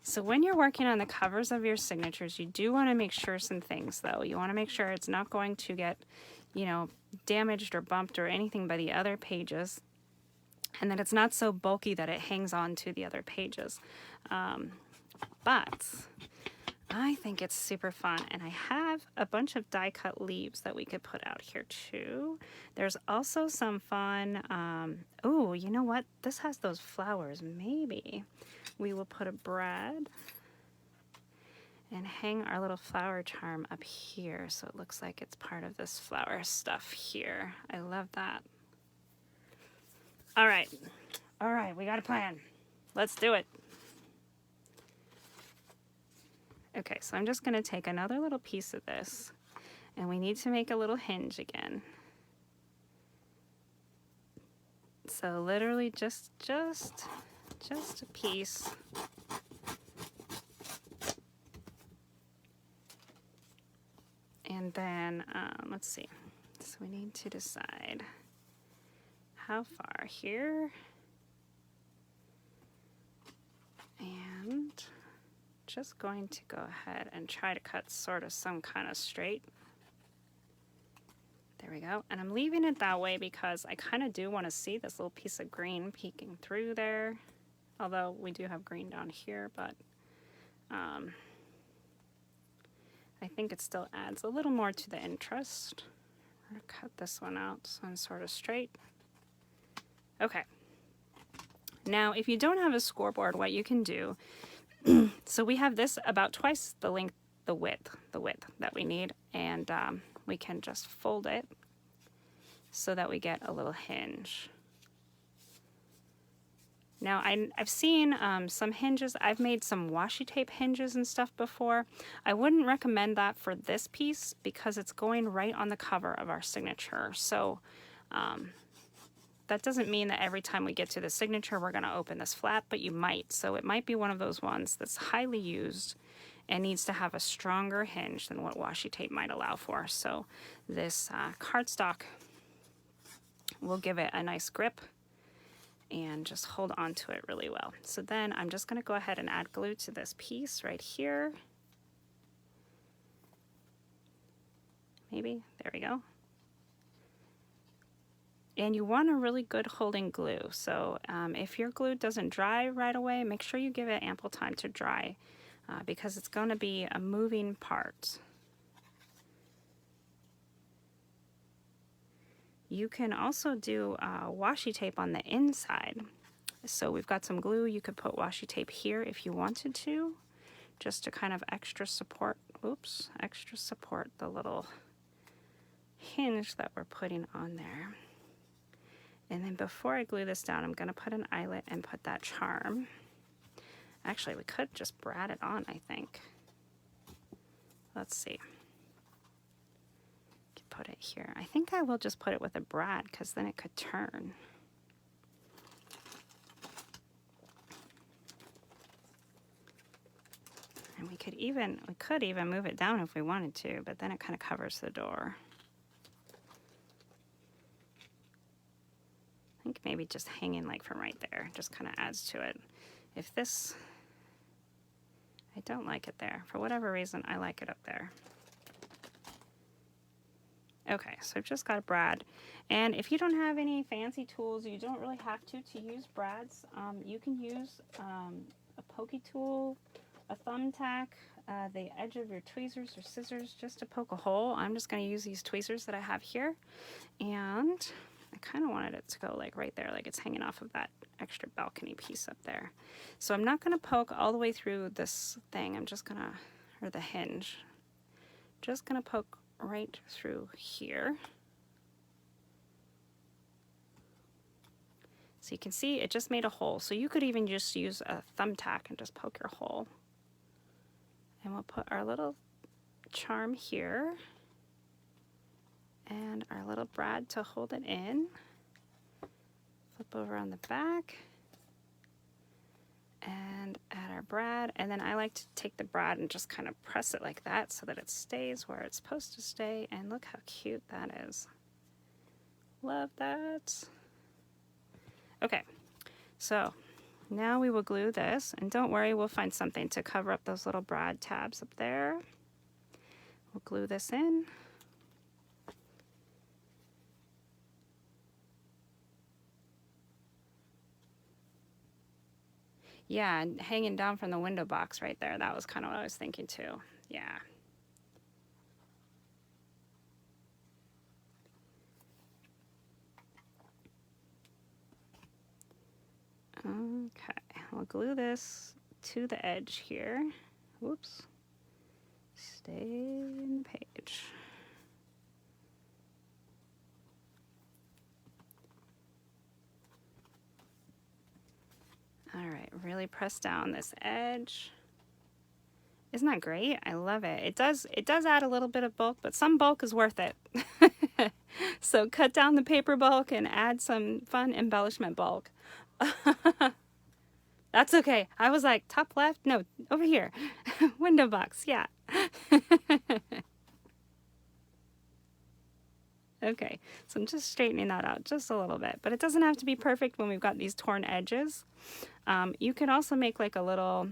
So when you're working on the covers of your signatures, you do want to make sure some things, though. You want to make sure it's not going to get, you know, damaged or bumped or anything by the other pages, and that it's not so bulky that it hangs on to the other pages. But I think it's super fun, and I have a bunch of die-cut leaves that we could put out here, too. There's also some fun, oh, you know what? This has those flowers. Maybe we will put a bread and hang our little flower charm up here so it looks like it's part of this flower stuff here. I love that. All right, we got a plan. Let's do it. Okay, so I'm just going to take another little piece of this, and we need to make a little hinge again. So literally just a piece. And then, let's see. So we need to decide how far here. And just going to go ahead and try to cut sort of some kind of straight. There we go. And I'm leaving it that way because I kind of do want to see this little piece of green peeking through there. Although we do have green down here, but I think it still adds a little more to the interest. I'm going to cut this one out so I'm sort of straight. Okay. Now, if you don't have a scoreboard, what you can do, so we have this about twice the length, the width that we need, and we can just fold it so that we get a little hinge. Now, I've seen some hinges. I've made some washi tape hinges and stuff before. I wouldn't recommend that for this piece because it's going right on the cover of our signature. So that doesn't mean that every time we get to the signature we're going to open this flap, but you might. So it might be one of those ones that's highly used and needs to have a stronger hinge than what washi tape might allow for. So this cardstock will give it a nice grip and just hold on to it really well. So then I'm just going to go ahead and add glue to this piece right here. Maybe, there we go. And you want a really good holding glue. So if your glue doesn't dry right away, make sure you give it ample time to dry because it's going to be a moving part. You can also do washi tape on the inside. So we've got some glue. You could put washi tape here if you wanted to, just to kind of extra support the little hinge that we're putting on there. And then before I glue this down, I'm going to put an eyelet and put that charm. Actually, we could just brad it on, I think. Let's see. Put it here. I think I will just put it with a brad because then it could turn. And we could even move it down if we wanted to, but then it kind of covers the door. I think maybe just hanging like from right there just kind of adds to it. If this, I don't like it there. For whatever reason, I like it up there. Okay, so I've just got a brad. And if you don't have any fancy tools, you don't really have to use brads. You can use a pokey tool, a thumbtack, the edge of your tweezers or scissors just to poke a hole. I'm just going to use these tweezers that I have here. And I kind of wanted it to go like right there, like it's hanging off of that extra balcony piece up there. So I'm not going to poke all the way through this thing. I'm just going to, or the hinge, just going to poke right through here. So you can see it just made a hole. So you could even just use a thumbtack and just poke your hole. And we'll put our little charm here and our little brad to hold it in. Flip over on the back and add our brad, and then I like to take the brad and just kind of press it like that so that it stays where it's supposed to stay, and look how cute that is. Love that. Okay, so now we will glue this, and don't worry, we'll find something to cover up those little brad tabs up there. We'll glue this in. Yeah, and hanging down from the window box right there. That was kind of what I was thinking too. Yeah. Okay, we'll glue this to the edge here. Whoops. Stay in the page. All right, really press down this edge. Isn't that great? I love it. It does add a little bit of bulk, but some bulk is worth it. So cut down the paper bulk and add some fun embellishment bulk. That's okay. I was like, top left? No, over here. Window box, yeah. Okay, so I'm just straightening that out just a little bit. But it doesn't have to be perfect when we've got these torn edges. You can also make like a little,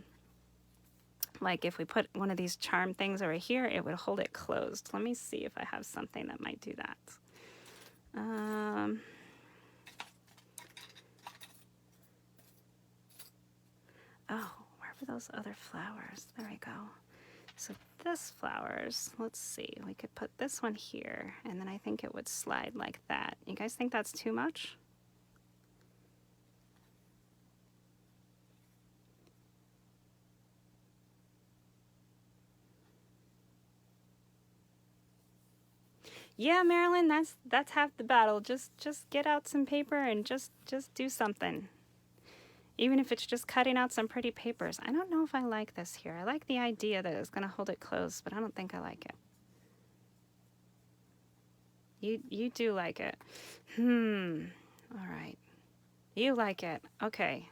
like if we put one of these charm things over here, it would hold it closed. Let me see if I have something that might do that. Oh, where were those other flowers? There we go. So this flowers, let's see, we could put this one here, and then I think it would slide like that. You guys think that's too much? Yeah, Marilyn, that's half the battle. Just get out some paper and just do something. Even if it's just cutting out some pretty papers. I don't know if I like this here. I like the idea that it's going to hold it closed, but I don't think I like it. You do like it. All right. You like it. Okay.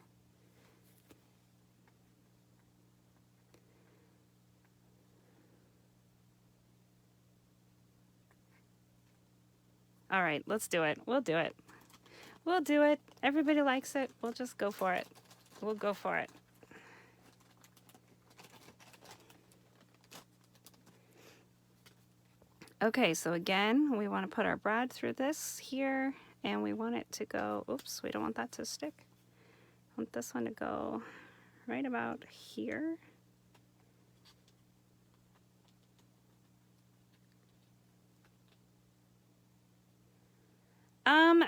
All right, let's do it. We'll do it. We'll do it. Everybody likes it. We'll just go for it. We'll go for it. Okay, so again, we want to put our brad through this here, and we want it to go, oops, we don't want that to stick. I want this one to go right about here.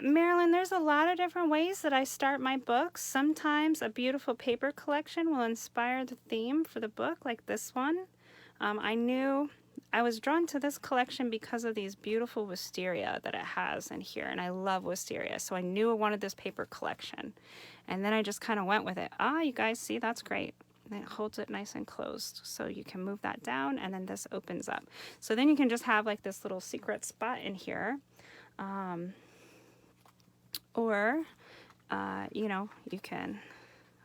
Marilyn, there's a lot of different ways that I start my books. Sometimes a beautiful paper collection will inspire the theme for the book, like this one. I was drawn to this collection because of these beautiful wisteria that it has in here, and I love wisteria, so I knew I wanted this paper collection. And then I just kind of went with it. You guys see, that's great. And it holds it nice and closed, so you can move that down, and then this opens up. So then you can just have like this little secret spot in here. Or, you know, you can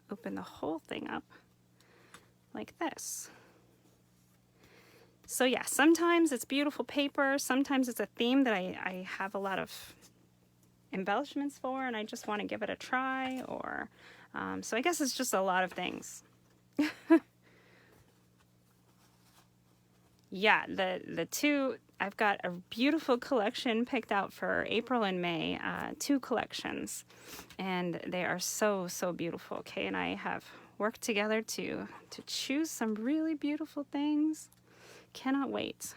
open the whole thing up like this. So yeah, sometimes it's beautiful paper, sometimes it's a theme that I have a lot of embellishments for and I just want to give it a try, or, so I guess it's just a lot of things. Yeah, the two, I've got a beautiful collection picked out for April and May, 2 collections, and they are so beautiful. Kay and I have worked together to choose some really beautiful things. Cannot wait.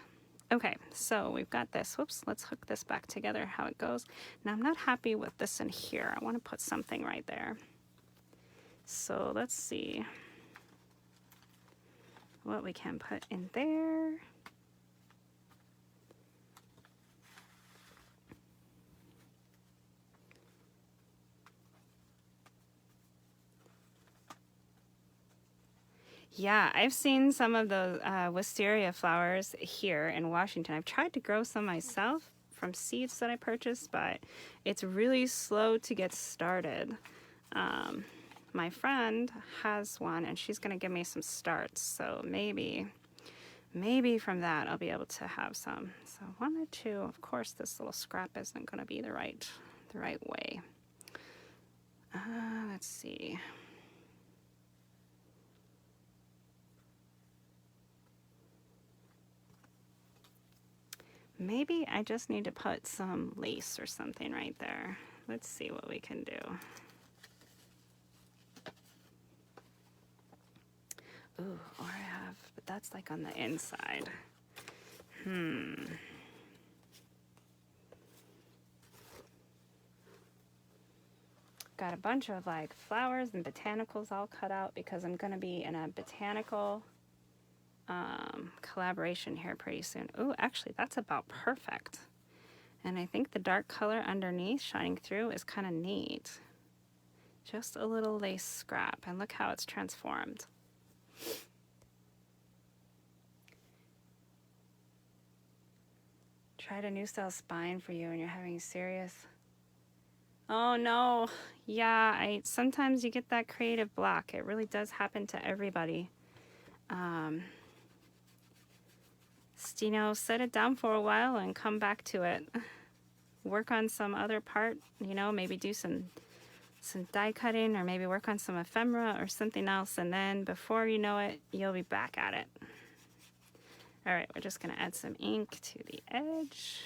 Okay, so we've got this. Whoops, let's hook this back together, how it goes. Now I'm not happy with this in here. I want to put something right there. So let's see what we can put in there. Yeah, I've seen some of those wisteria flowers here in Washington. I've tried to grow some myself from seeds that I purchased, but it's really slow to get started. My friend has one, and she's going to give me some starts, so maybe from that I'll be able to have some. So 1 or 2. Of course, this little scrap isn't going to be the right way. Let's see. Maybe I just need to put some lace or something right there. Let's see what we can do. Ooh, or I have, but that's like on the inside. Got a bunch of like flowers and botanicals all cut out because I'm going to be in a botanical collaboration here pretty soon. Ooh, actually that's about perfect. And I think the dark color underneath shining through is kind of neat. Just a little lace scrap, and look how it's transformed. Tried a new style spine for you and you're having serious. Oh no. Yeah, sometimes you get that creative block. It really does happen to everybody. Set it down for a while and come back to it. Work on some other part, maybe do some die cutting, or maybe work on some ephemera or something else, and then before you know it, you'll be back at it. All right, we're just gonna add some ink to the edge.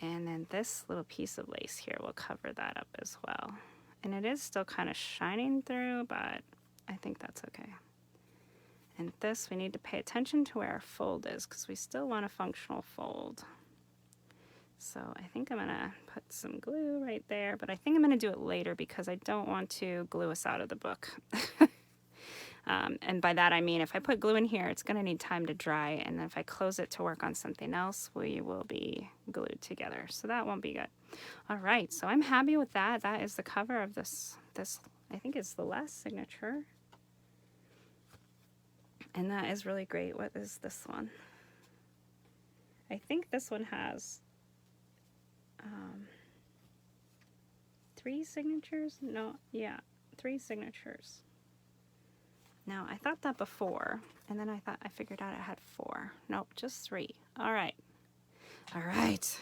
And then this little piece of lace here will cover that up as well. And it is still kind of shining through, but I think that's okay. And this, we need to pay attention to where our fold is because we still want a functional fold. So I think I'm gonna put some glue right there, but I think I'm gonna do it later because I don't want to glue us out of the book. And by that I mean if I put glue in here, it's gonna need time to dry, and then if I close it to work on something else, we will be glued together. So that won't be good. All right, so I'm happy with that. That is the cover of this I think is the last signature. And that is really great. What is this one? I think this one has 3 signatures? No, yeah, 3 signatures. Now, I thought that before, and then I figured out it had 4. Nope, just 3. All right. All right.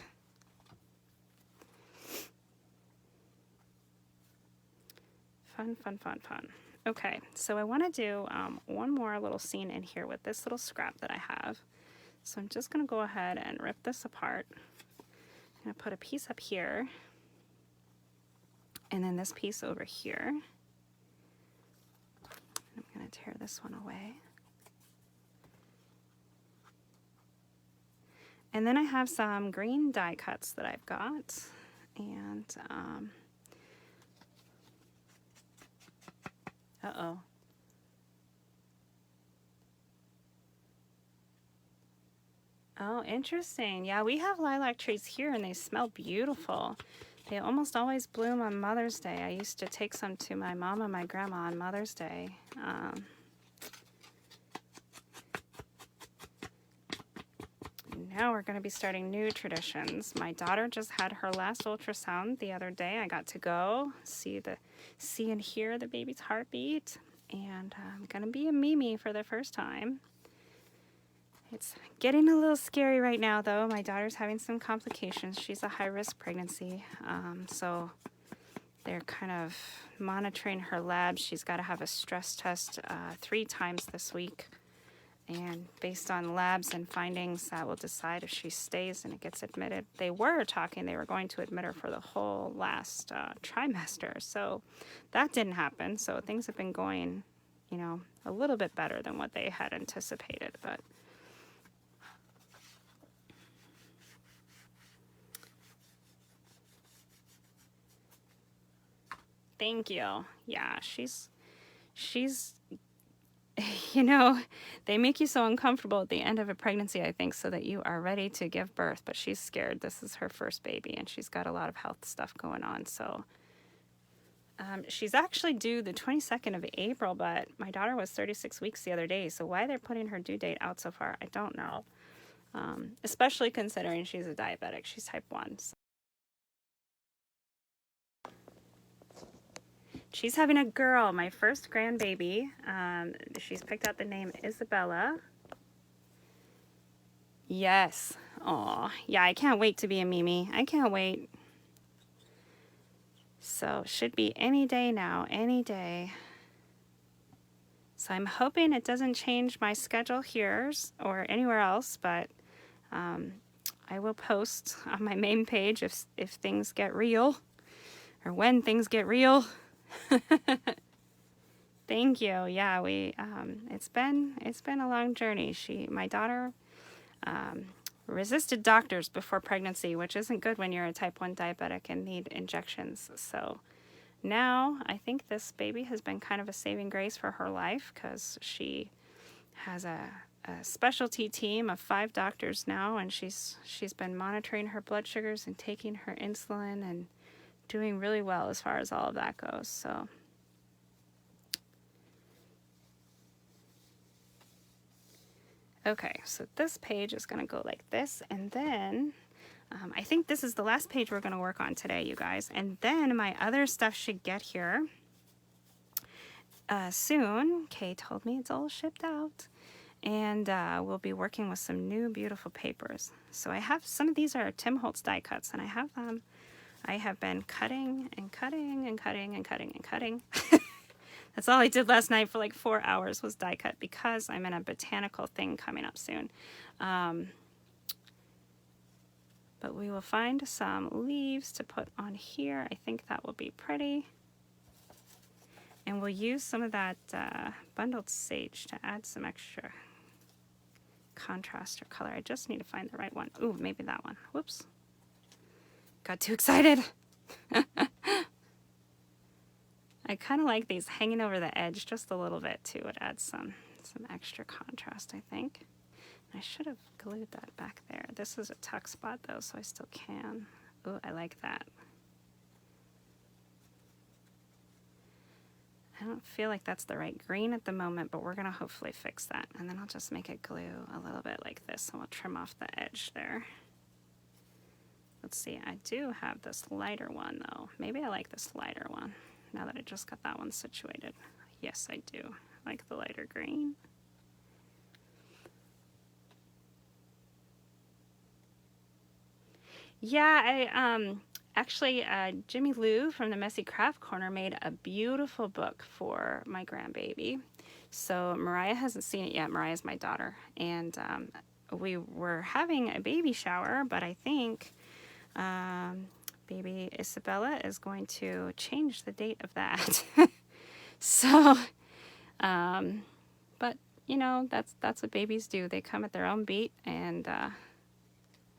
Fun, fun, fun, fun. Okay, so I want to do one more little scene in here with this little scrap that I have. So I'm just going to go ahead and rip this apart. I'm going to put a piece up here, and then this piece over here. I'm going to tear this one away. And then I have some green die cuts that I've got, and uh-oh. Oh, interesting. Yeah, we have lilac trees here and they smell beautiful. They almost always bloom on Mother's Day. I used to take some to my mom and my grandma on Mother's Day. Now we're going to be starting new traditions. My daughter just had her last ultrasound the other day. I got to go see and hear the baby's heartbeat, and I'm going to be a Mimi for the first time. It's getting a little scary right now, though. My daughter's having some complications. She's a high-risk pregnancy, so they're kind of monitoring her labs. She's got to have a stress test 3 times this week, and based on labs and findings, that will decide if she stays and it gets admitted. They were going to admit her for the whole last trimester, so that didn't happen. So things have been going, a little bit better than what they had anticipated, but thank you. Yeah, she's, they make you so uncomfortable at the end of a pregnancy, I think, so that you are ready to give birth, but she's scared. This is her first baby, and she's got a lot of health stuff going on, so she's actually due the 22nd of April, but my daughter was 36 weeks the other day, so why they're putting her due date out so far, I don't know, especially considering she's a diabetic. She's type 1. So. She's having a girl, my first grandbaby. She's picked out the name Isabella. Yes. Aw. Yeah, I can't wait to be a Mimi. I can't wait. So, should be any day now, any day. So I'm hoping it doesn't change my schedule here or anywhere else, but I will post on my main page if things get real, or when things get real. Thank you. Yeah, it's been a long journey. My daughter resisted doctors before pregnancy, which isn't good when you're a type 1 diabetic and need injections. So now I think this baby has been kind of a saving grace for her life, because she has a specialty team of 5 doctors now, and she's been monitoring her blood sugars and taking her insulin and doing really well as far as all of that goes. So Okay, so this page is going to go like this, and then I think this is the last page we're going to work on today, you guys. And then my other stuff should get here soon. Kay told me it's all shipped out. And we'll be working with some new beautiful papers. So I have, some of these are Tim Holtz die cuts, and I have them. I have been cutting and cutting and cutting and cutting and cutting. That's all I did last night for like 4 hours was die cut, because I'm in a botanical thing coming up soon. But we will find some leaves to put on here. I think that will be pretty. And we'll use some of that bundled sage to add some extra contrast or color. I just need to find the right one. Ooh, maybe that one. Whoops. Got too excited. I kind of like these hanging over the edge just a little bit too. It adds some extra contrast, I think. I should have glued that back there. This is a tuck spot though, so I still can. Ooh, I like that. I don't feel like that's the right green at the moment, but we're gonna hopefully fix that. And then I'll just make it glue a little bit like this, and we'll trim off the edge there. Let's see, I do have this lighter one though. Maybe I like this lighter one now that I just got that one situated. Yes, I do. I like the lighter green. Yeah, actually, Jimmy Lou from the Messy Craft Corner made a beautiful book for my grandbaby. So Mariah hasn't seen it yet. Mariah's my daughter. And we were having a baby shower, but I think baby Isabella is going to change the date of that. So, but, you know, that's what babies do. They come at their own beat, and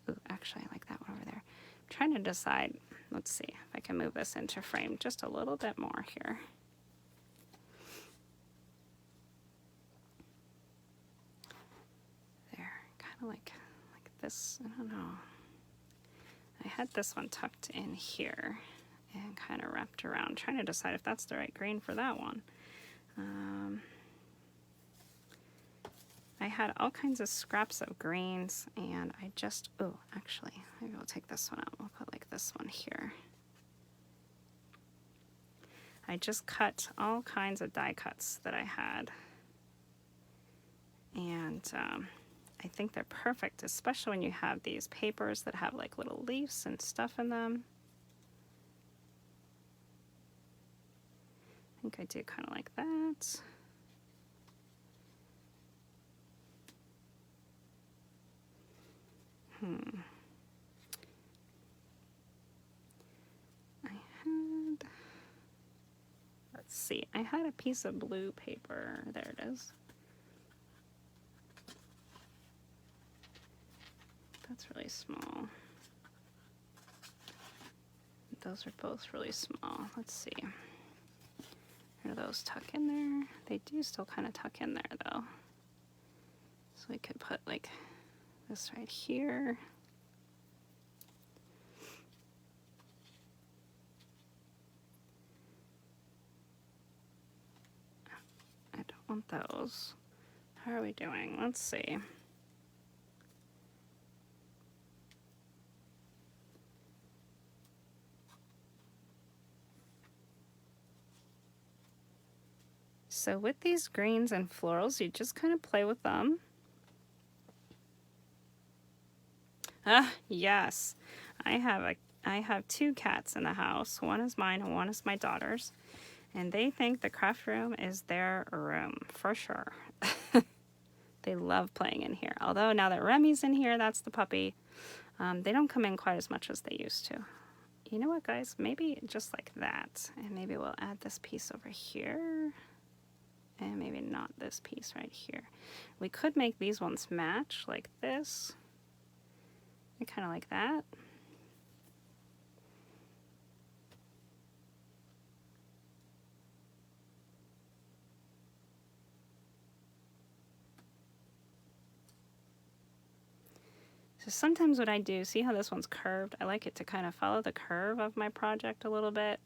ooh, actually, I like that one over there. I'm trying to decide. Let's see if I can move this into frame just a little bit more here. There, kind of like this. I don't know. I had this one tucked in here and kind of wrapped around, trying to decide if that's the right green for that one. I had all kinds of scraps of greens, and I just, oh, actually, maybe we'll take this one out. We'll put like this one here. I just cut all kinds of die cuts that I had. And I think they're perfect, especially when you have these papers that have like little leaves and stuff in them. I think I do kind of like that. Let's see, I had a piece of blue paper. There it is. That's really small. Those are both really small. Let's see. Are those tuck in there? They do still kind of tuck in there though. So we could put like this right here. I don't want those. How are we doing? Let's see. So with these greens and florals, you just kind of play with them. Ah, yes. I have two cats in the house. One is mine and one is my daughter's. And they think the craft room is their room, for sure. They love playing in here. Although now that Remy's in here, that's the puppy, they don't come in quite as much as they used to. You know what, guys? Maybe just like that. And maybe we'll add this piece over here. And maybe not this piece right here. We could make these ones match like this. I kind of like that. So sometimes what I do, see how this one's curved? I like it to kind of follow the curve of my project a little bit.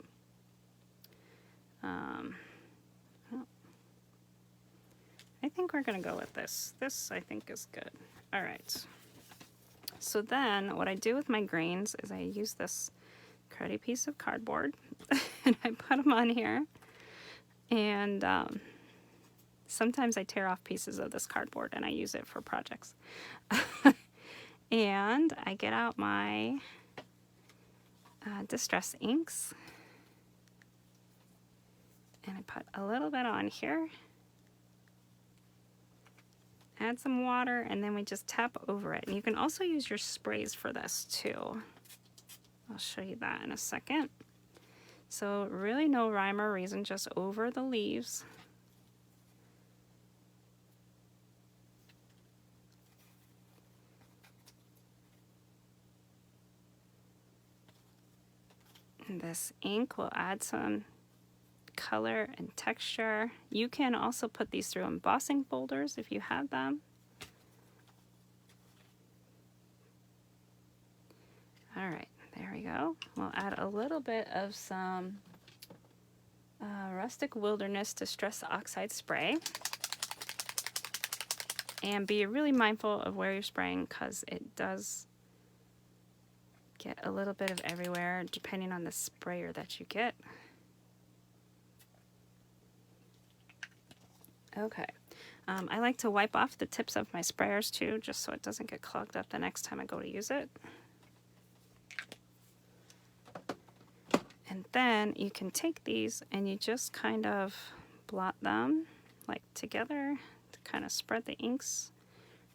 I think we're gonna go with this. This I think is good. All right. So then what I do with my greens is I use this cruddy piece of cardboard and I put them on here. And sometimes I tear off pieces of this cardboard and I use it for projects. And I get out my distress inks and I put a little bit on here. Add some water and then we just tap over it. And you can also use your sprays for this too. I'll show you that in a second. So really no rhyme or reason, just over the leaves. And this ink will add some color and texture. You can also put these through embossing folders if you have them. All right, there we go. We'll add a little bit of some Rustic Wilderness Distress Oxide spray. And be really mindful of where you're spraying because it does get a little bit of everywhere depending on the sprayer that you get. Okay, I like to wipe off the tips of my sprayers too, just so it doesn't get clogged up the next time I go to use it. And then you can take these and you just kind of blot them like together to kind of spread the inks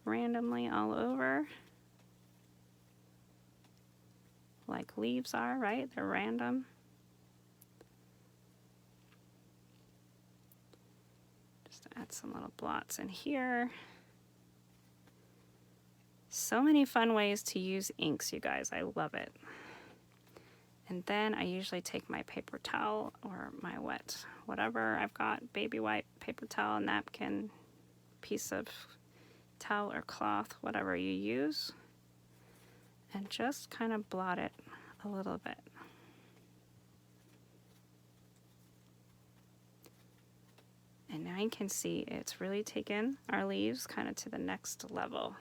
randomly all over. Like leaves are, right? They're random. Add some little blots in here. So many fun ways to use inks, you guys. I love it. And then I usually take my paper towel or my wet whatever I've got, baby wipe, paper towel, napkin, piece of towel or cloth, whatever you use, and just kind of blot it a little bit. And now you can see it's really taken our leaves kind of to the next level.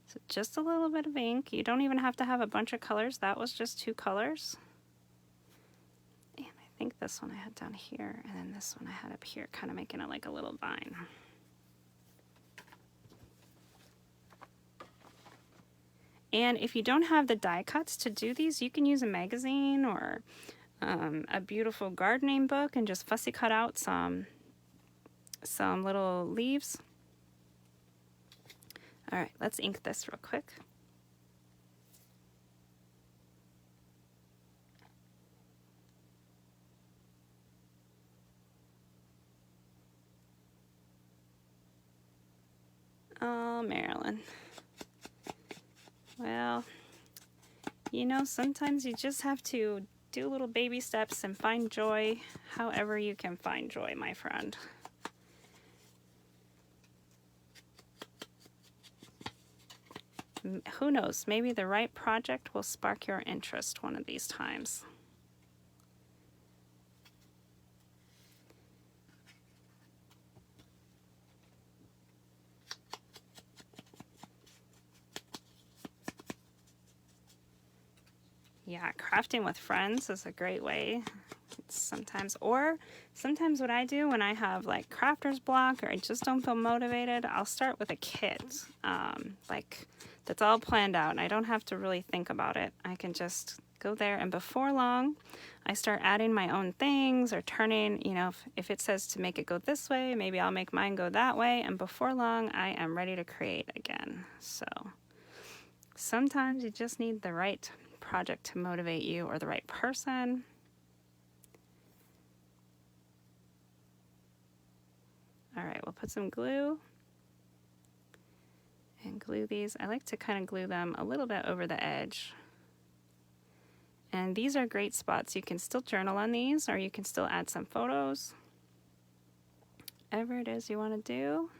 So just a little bit of ink. You don't even have to have a bunch of colors. That was just 2 colors. And I think this one I had down here, and then this one I had up here, kind of making it like a little vine. And if you don't have the die cuts to do these, you can use a magazine or a beautiful gardening book and just fussy cut out some little leaves. All right, let's ink this real quick. Oh, Marilyn. Well, you know, sometimes you just have to do little baby steps and find joy however you can find joy, my friend. Who knows, maybe the right project will spark your interest one of these times. Yeah, crafting with friends is a great way. Sometimes what I do when I have like crafter's block or I just don't feel motivated, I'll start with a kit, like that's all planned out and I don't have to really think about it. I can just go there and before long I start adding my own things or turning, you know, if it says to make it go this way, maybe I'll make mine go that way, and before long I am ready to create again. So sometimes you just need the right project to motivate you or the right person. All right, we'll put some glue and glue these. I like to kind of glue them a little bit over the edge. And these are great spots. You can still journal on these or you can still add some photos. Whatever it is you want to do.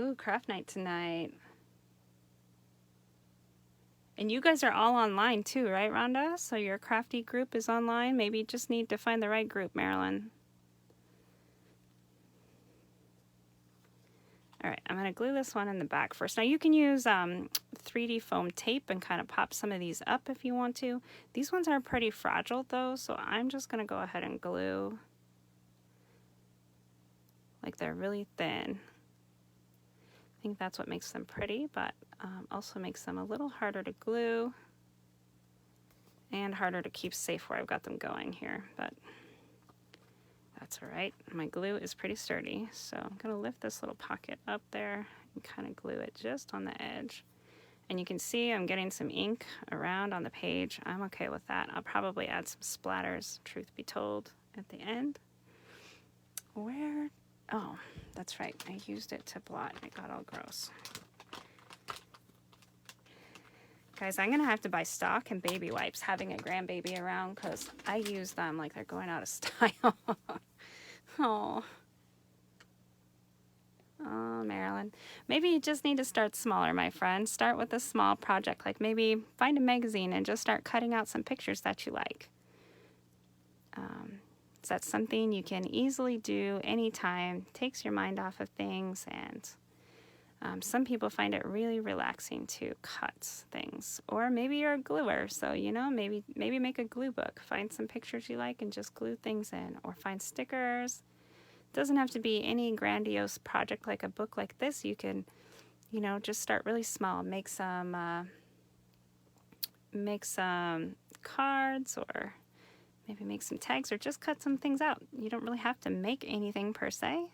Ooh, craft night tonight. And you guys are all online too, right, Rhonda? So your crafty group is online. Maybe you just need to find the right group, Marilyn. All right, I'm going to glue this one in the back first. Now you can use 3D foam tape and kind of pop some of these up if you want to. These ones are pretty fragile though, so I'm just going to go ahead and glue like they're really thin. I think that's what makes them pretty, but also makes them a little harder to glue and harder to keep safe where I've got them going here, but that's all right. My glue is pretty sturdy, so I'm going to lift this little pocket up there and kind of glue it just on the edge. And you can see I'm getting some ink around on the page. I'm okay with that. I'll probably add some splatters, truth be told, at the end. Where? Oh, that's right. I used it to blot. It got all gross. Guys, I'm going to have to buy stock and baby wipes having a grandbaby around because I use them like they're going out of style. Oh. Oh, Marilyn. Maybe you just need to start smaller, my friend. Start with a small project, like maybe find a magazine and just start cutting out some pictures that you like. So that's something you can easily do anytime. Takes your mind off of things, and some people find it really relaxing to cut things. Or maybe you're a gluer, so you know, maybe make a glue book. Find some pictures you like and just glue things in, or find stickers. It doesn't have to be any grandiose project like a book like this. You can, you know, just start really small. Make some cards, or maybe make some tags, or just cut some things out. You don't really have to make anything per se.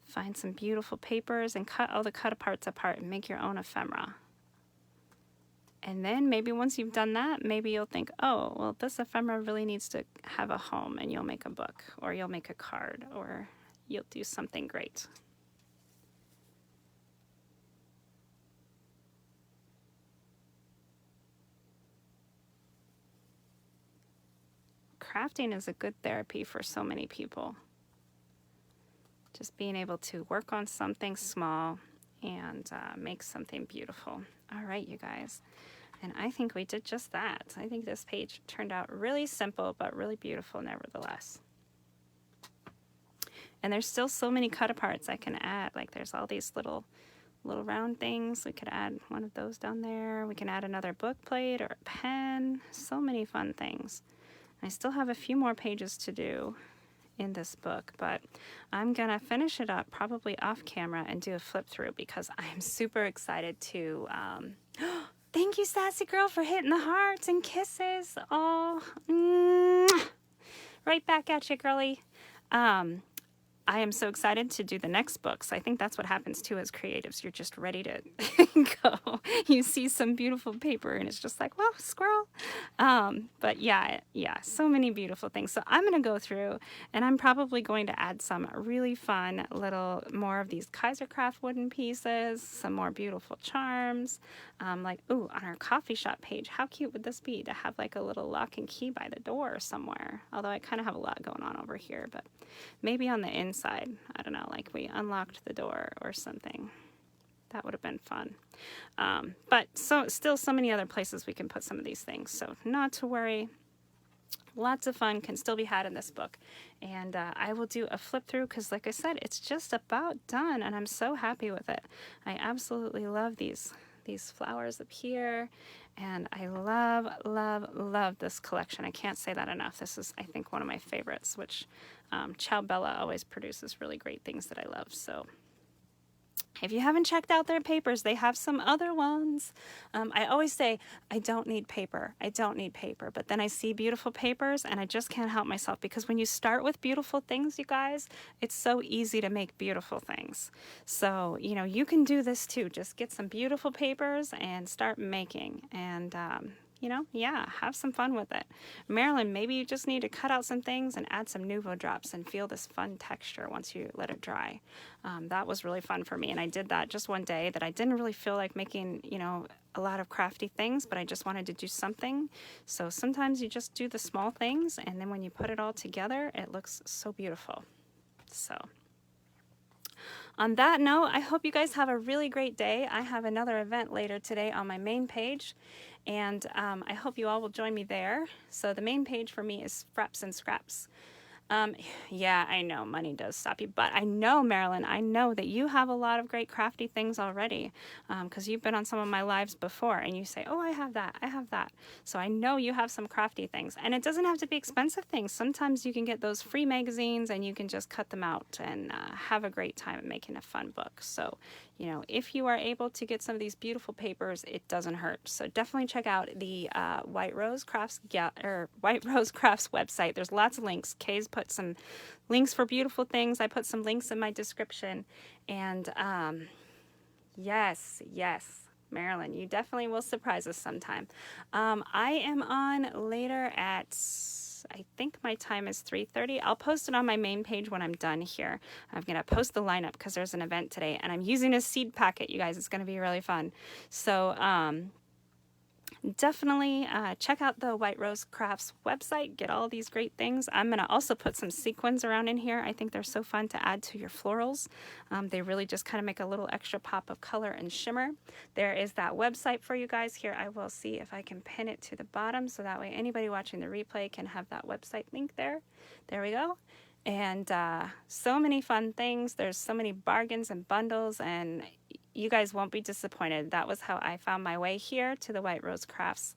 Find some beautiful papers and cut all the cut parts apart and make your own ephemera. And then maybe once you've done that, maybe you'll think, oh, well, this ephemera really needs to have a home, and you'll make a book, or you'll make a card, or you'll do something great. Crafting is a good therapy for so many people. Just being able to work on something small and make something beautiful. All right, you guys. And I think we did just that. I think this page turned out really simple, but really beautiful nevertheless. And there's still so many cut aparts I can add. Like there's all these little round things. We could add one of those down there. We can add another book plate or a pen. So many fun things. I still have a few more pages to do in this book, but I'm gonna finish it up probably off camera and do a flip through because I'm super excited to thank you, Sassy Girl, for hitting the hearts and kisses. Oh, right back at you, girly. I am so excited to do the next books. I think that's what happens too as creatives. You're just ready to go. You see some beautiful paper and it's just like, whoa, squirrel. But yeah, so many beautiful things. So I'm going to go through and I'm probably going to add some really fun little more of these Kaisercraft wooden pieces, some more beautiful charms. Like, ooh, on our coffee shop page, how cute would this be to have like a little lock and key by the door somewhere? Although I kind of have a lot going on over here, but maybe on the inside, I don't know, like we unlocked the door or something. That would have been fun. But still so many other places we can put some of these things. So not to worry. Lots of fun can still be had in this book. And I will do a flip through because like I said, it's just about done and I'm so happy with it. I absolutely love these flowers up here. And I love, love, love this collection. I can't say that enough. This is, I think, one of my favorites, which Ciao Bella always produces really great things that I love. So if you haven't checked out their papers, they have some other ones. I always say, I don't need paper. I don't need paper. But then I see beautiful papers and I just can't help myself because when you start with beautiful things, you guys, it's so easy to make beautiful things. So, you know, you can do this too. Just get some beautiful papers and start making. And, you know, yeah, have some fun with it. Marilyn, maybe you just need to cut out some things and add some Nuvo drops and feel this fun texture once you let it dry. That was really fun for me, and I did that just one day that I didn't really feel like making, you know, a lot of crafty things, but I just wanted to do something. So sometimes you just do the small things, and then when you put it all together, it looks so beautiful. So on that note, I hope you guys have a really great day. I have another event later today on my main page, and I hope you all will join me there. So the main page for me is Fraps and Scraps. Yeah, I know money does stop you, but I know, Marilyn, I know that you have a lot of great crafty things already, because you've been on some of my lives before and you say, oh, I have that, I have that. So I know you have some crafty things, and it doesn't have to be expensive things. Sometimes you can get those free magazines and you can just cut them out and have a great time making a fun book. So, you know, if you are able to get some of these beautiful papers, it doesn't hurt. So definitely check out the White Rose Crafts website. There's lots of links. Kay's put some links for beautiful things. I put some links in my description. And yes, Marilyn, you definitely will surprise us sometime. I am on later at, I think my time is 3:30. I'll post it on my main page when I'm done here. I'm going to post the lineup because there's an event today, and I'm using a seed packet, you guys. It's going to be really fun. So definitely check out the White Rose Crafts website. Get all these great things. I'm going to also put some sequins around in here. I think they're so fun to add to your florals. They really just kind of make a little extra pop of color and shimmer. There is that website for you guys here. I will see if I can pin it to the bottom so that way anybody watching the replay can have that website link there. There we go. And so many fun things. There's so many bargains and bundles, and you guys won't be disappointed. That was how I found my way here to the White Rose Crafts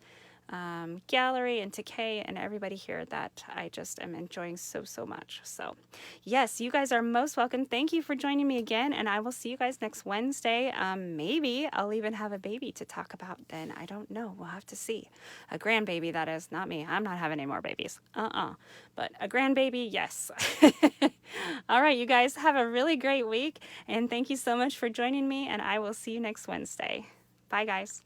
gallery, and to Kay and everybody here that I just am enjoying so much. So yes, you guys are most welcome. Thank you for joining me again, and I will see you guys next Wednesday. Maybe I'll even have a baby to talk about then. I don't know. We'll have to see. A grandbaby, that is. Not me. I'm not having any more babies. But a grandbaby, yes. All right, you guys have a really great week, and thank you so much for joining me, and I will see you next Wednesday. Bye, guys.